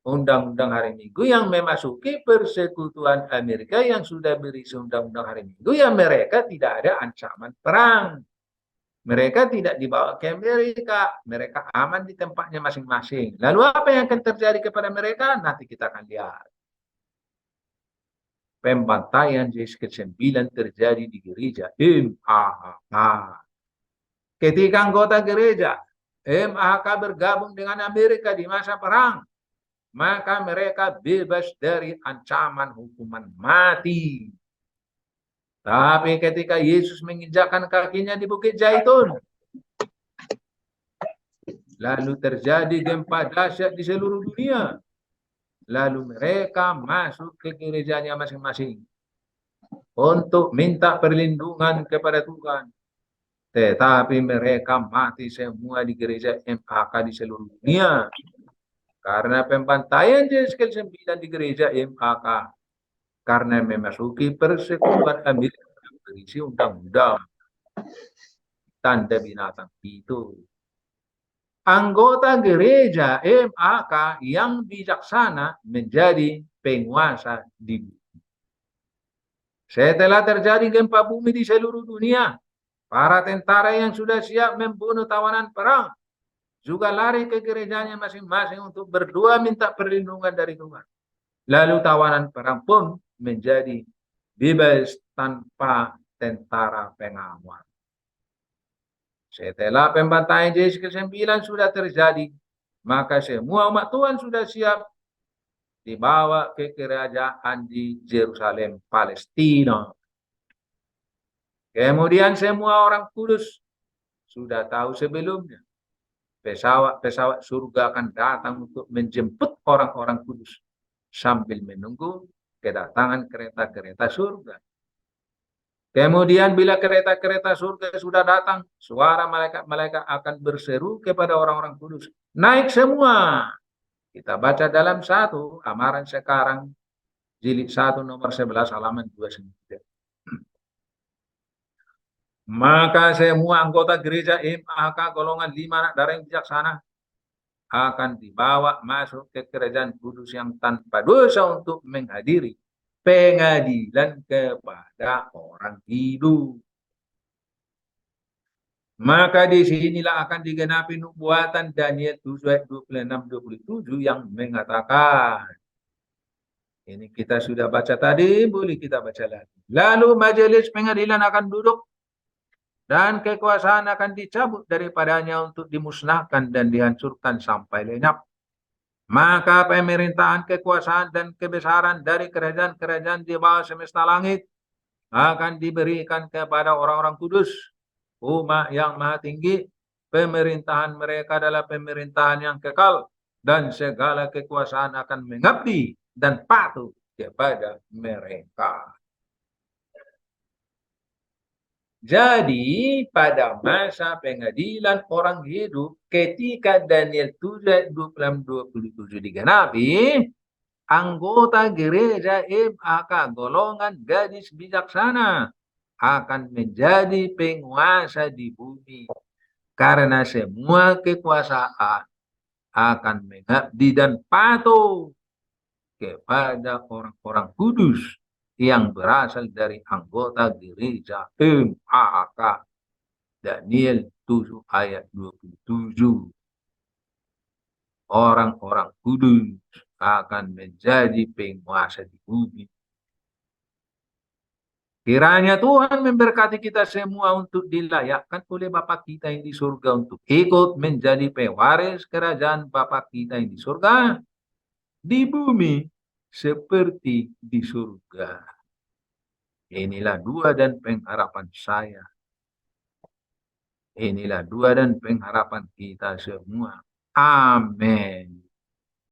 undang-undang hari Minggu, yang memasuki persekutuan Amerika yang sudah berisi undang-undang hari Minggu, yang mereka tidak ada ancaman perang. Mereka tidak dibawa ke Amerika, mereka aman di tempatnya masing-masing. Lalu apa yang akan terjadi kepada mereka? Nanti kita akan lihat. Pembantaian Yesus ke-9 terjadi di gereja MAAK. Ketika anggota gereja MAAK bergabung dengan Amerika di masa perang, maka mereka bebas dari ancaman hukuman mati. Tapi ketika Yesus menginjakkan kakinya di Bukit Zaitun, lalu terjadi gempa dahsyat di seluruh dunia. Lalu mereka masuk ke gerejanya masing-masing untuk minta perlindungan kepada Tuhan. Tetapi mereka mati semua di gereja MHK di seluruh dunia. Karena pembantaian Yesus ke-9 di gereja MHK. Karena memasuki persekutuan Amerika yang berisi undang-undang tanda binatang itu. Anggota gereja MHK yang bijaksana menjadi penguasa di bumi. Setelah terjadi gempa bumi di seluruh dunia, para tentara yang sudah siap membunuh tawanan perang juga lari ke gerejanya masing-masing untuk berdoa minta perlindungan dari Tuhan. Lalu tawanan perang pun menjadi bebas tanpa tentara pengawal. Setelah pembantaian Yesus ke-9 sudah terjadi, maka semua umat Tuhan sudah siap dibawa ke kerajaan di Yerusalem, Palestina. Kemudian semua orang kudus sudah tahu sebelumnya. Pesawat-pesawat surga akan datang untuk menjemput orang-orang kudus sambil menunggu kedatangan kereta-kereta surga. Kemudian bila kereta-kereta surga sudah datang, suara malaikat-malaikat akan berseru kepada orang-orang kudus. Naik semua. Kita baca dalam 1 Amaran sekarang, jilid 1 nomor 11 halaman 29. Maka semua anggota gereja MHK golongan 5 anak darah yang bijaksana akan dibawa masuk ke kerajaan kudus yang tanpa dosa untuk menghadiri pengadilan kepada orang hidup. Maka disinilah akan digenapi nubuatan Daniel 7 ayat 26-27 yang mengatakan, ini kita sudah baca tadi, boleh kita baca lagi. Lalu majelis pengadilan akan duduk dan kekuasaan akan dicabut daripadanya untuk dimusnahkan dan dihancurkan sampai lenyap. Maka pemerintahan, kekuasaan, dan kebesaran dari kerajaan-kerajaan di bawah semesta langit akan diberikan kepada orang-orang kudus, umat yang maha tinggi. Pemerintahan mereka adalah pemerintahan yang kekal, dan segala kekuasaan akan mengabdi dan patuh kepada mereka. Jadi pada masa pengadilan orang hidup, ketika Daniel 7:26-27 digenapi, anggota gereja MHK golongan gadis bijaksana akan menjadi penguasa di bumi. Karena semua kekuasaan akan mengabdi dan patuh kepada orang-orang kudus yang berasal dari anggota gereja MHK. Daniel 7 ayat 27. Orang-orang kudus akan menjadi penguasa di bumi. Kiranya Tuhan memberkati kita semua untuk dilayakkan oleh Bapa kita yang di surga untuk ikut menjadi pewaris kerajaan Bapa kita yang di surga di bumi seperti di surga. Inilah doa dan pengharapan saya. Inilah doa dan pengharapan kita semua. Amin.